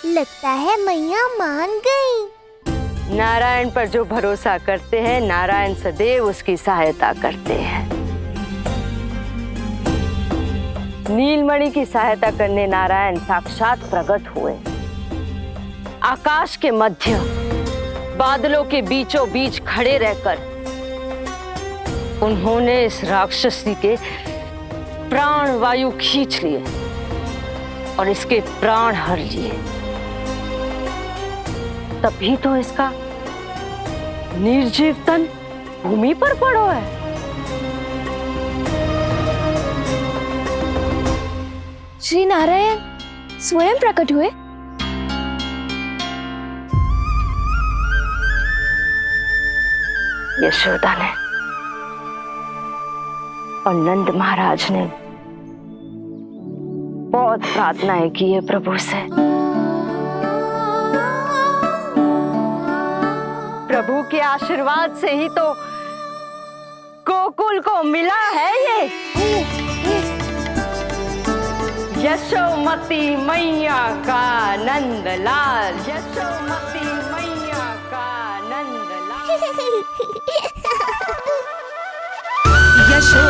लगता है मैया मान गई। नारायण पर जो भरोसा करते हैं, नारायण सदैव उसकी सहायता करते हैं। नीलमणि की सहायता करने नारायण साक्षात प्रकट हुए। आकाश के मध्य बादलों के बीचों बीच खड़े रहकर उन्होंने इस राक्षसी के प्राण वायु खींच लिए और इसके प्राण हर लिए। तभी तो इसका निर्जीव तन भूमि पर पड़ो है। श्री नारायण स्वयं प्रकट हुए। यशोदा ने और नंद महाराज ने बहुत प्रार्थनाएं की है प्रभु से। प्रभु के आशीर्वाद से ही तो गोकुल को मिला है ये। यशोमती मैया का नंदलाल, यशोमती मैया का नंदलाल। यशो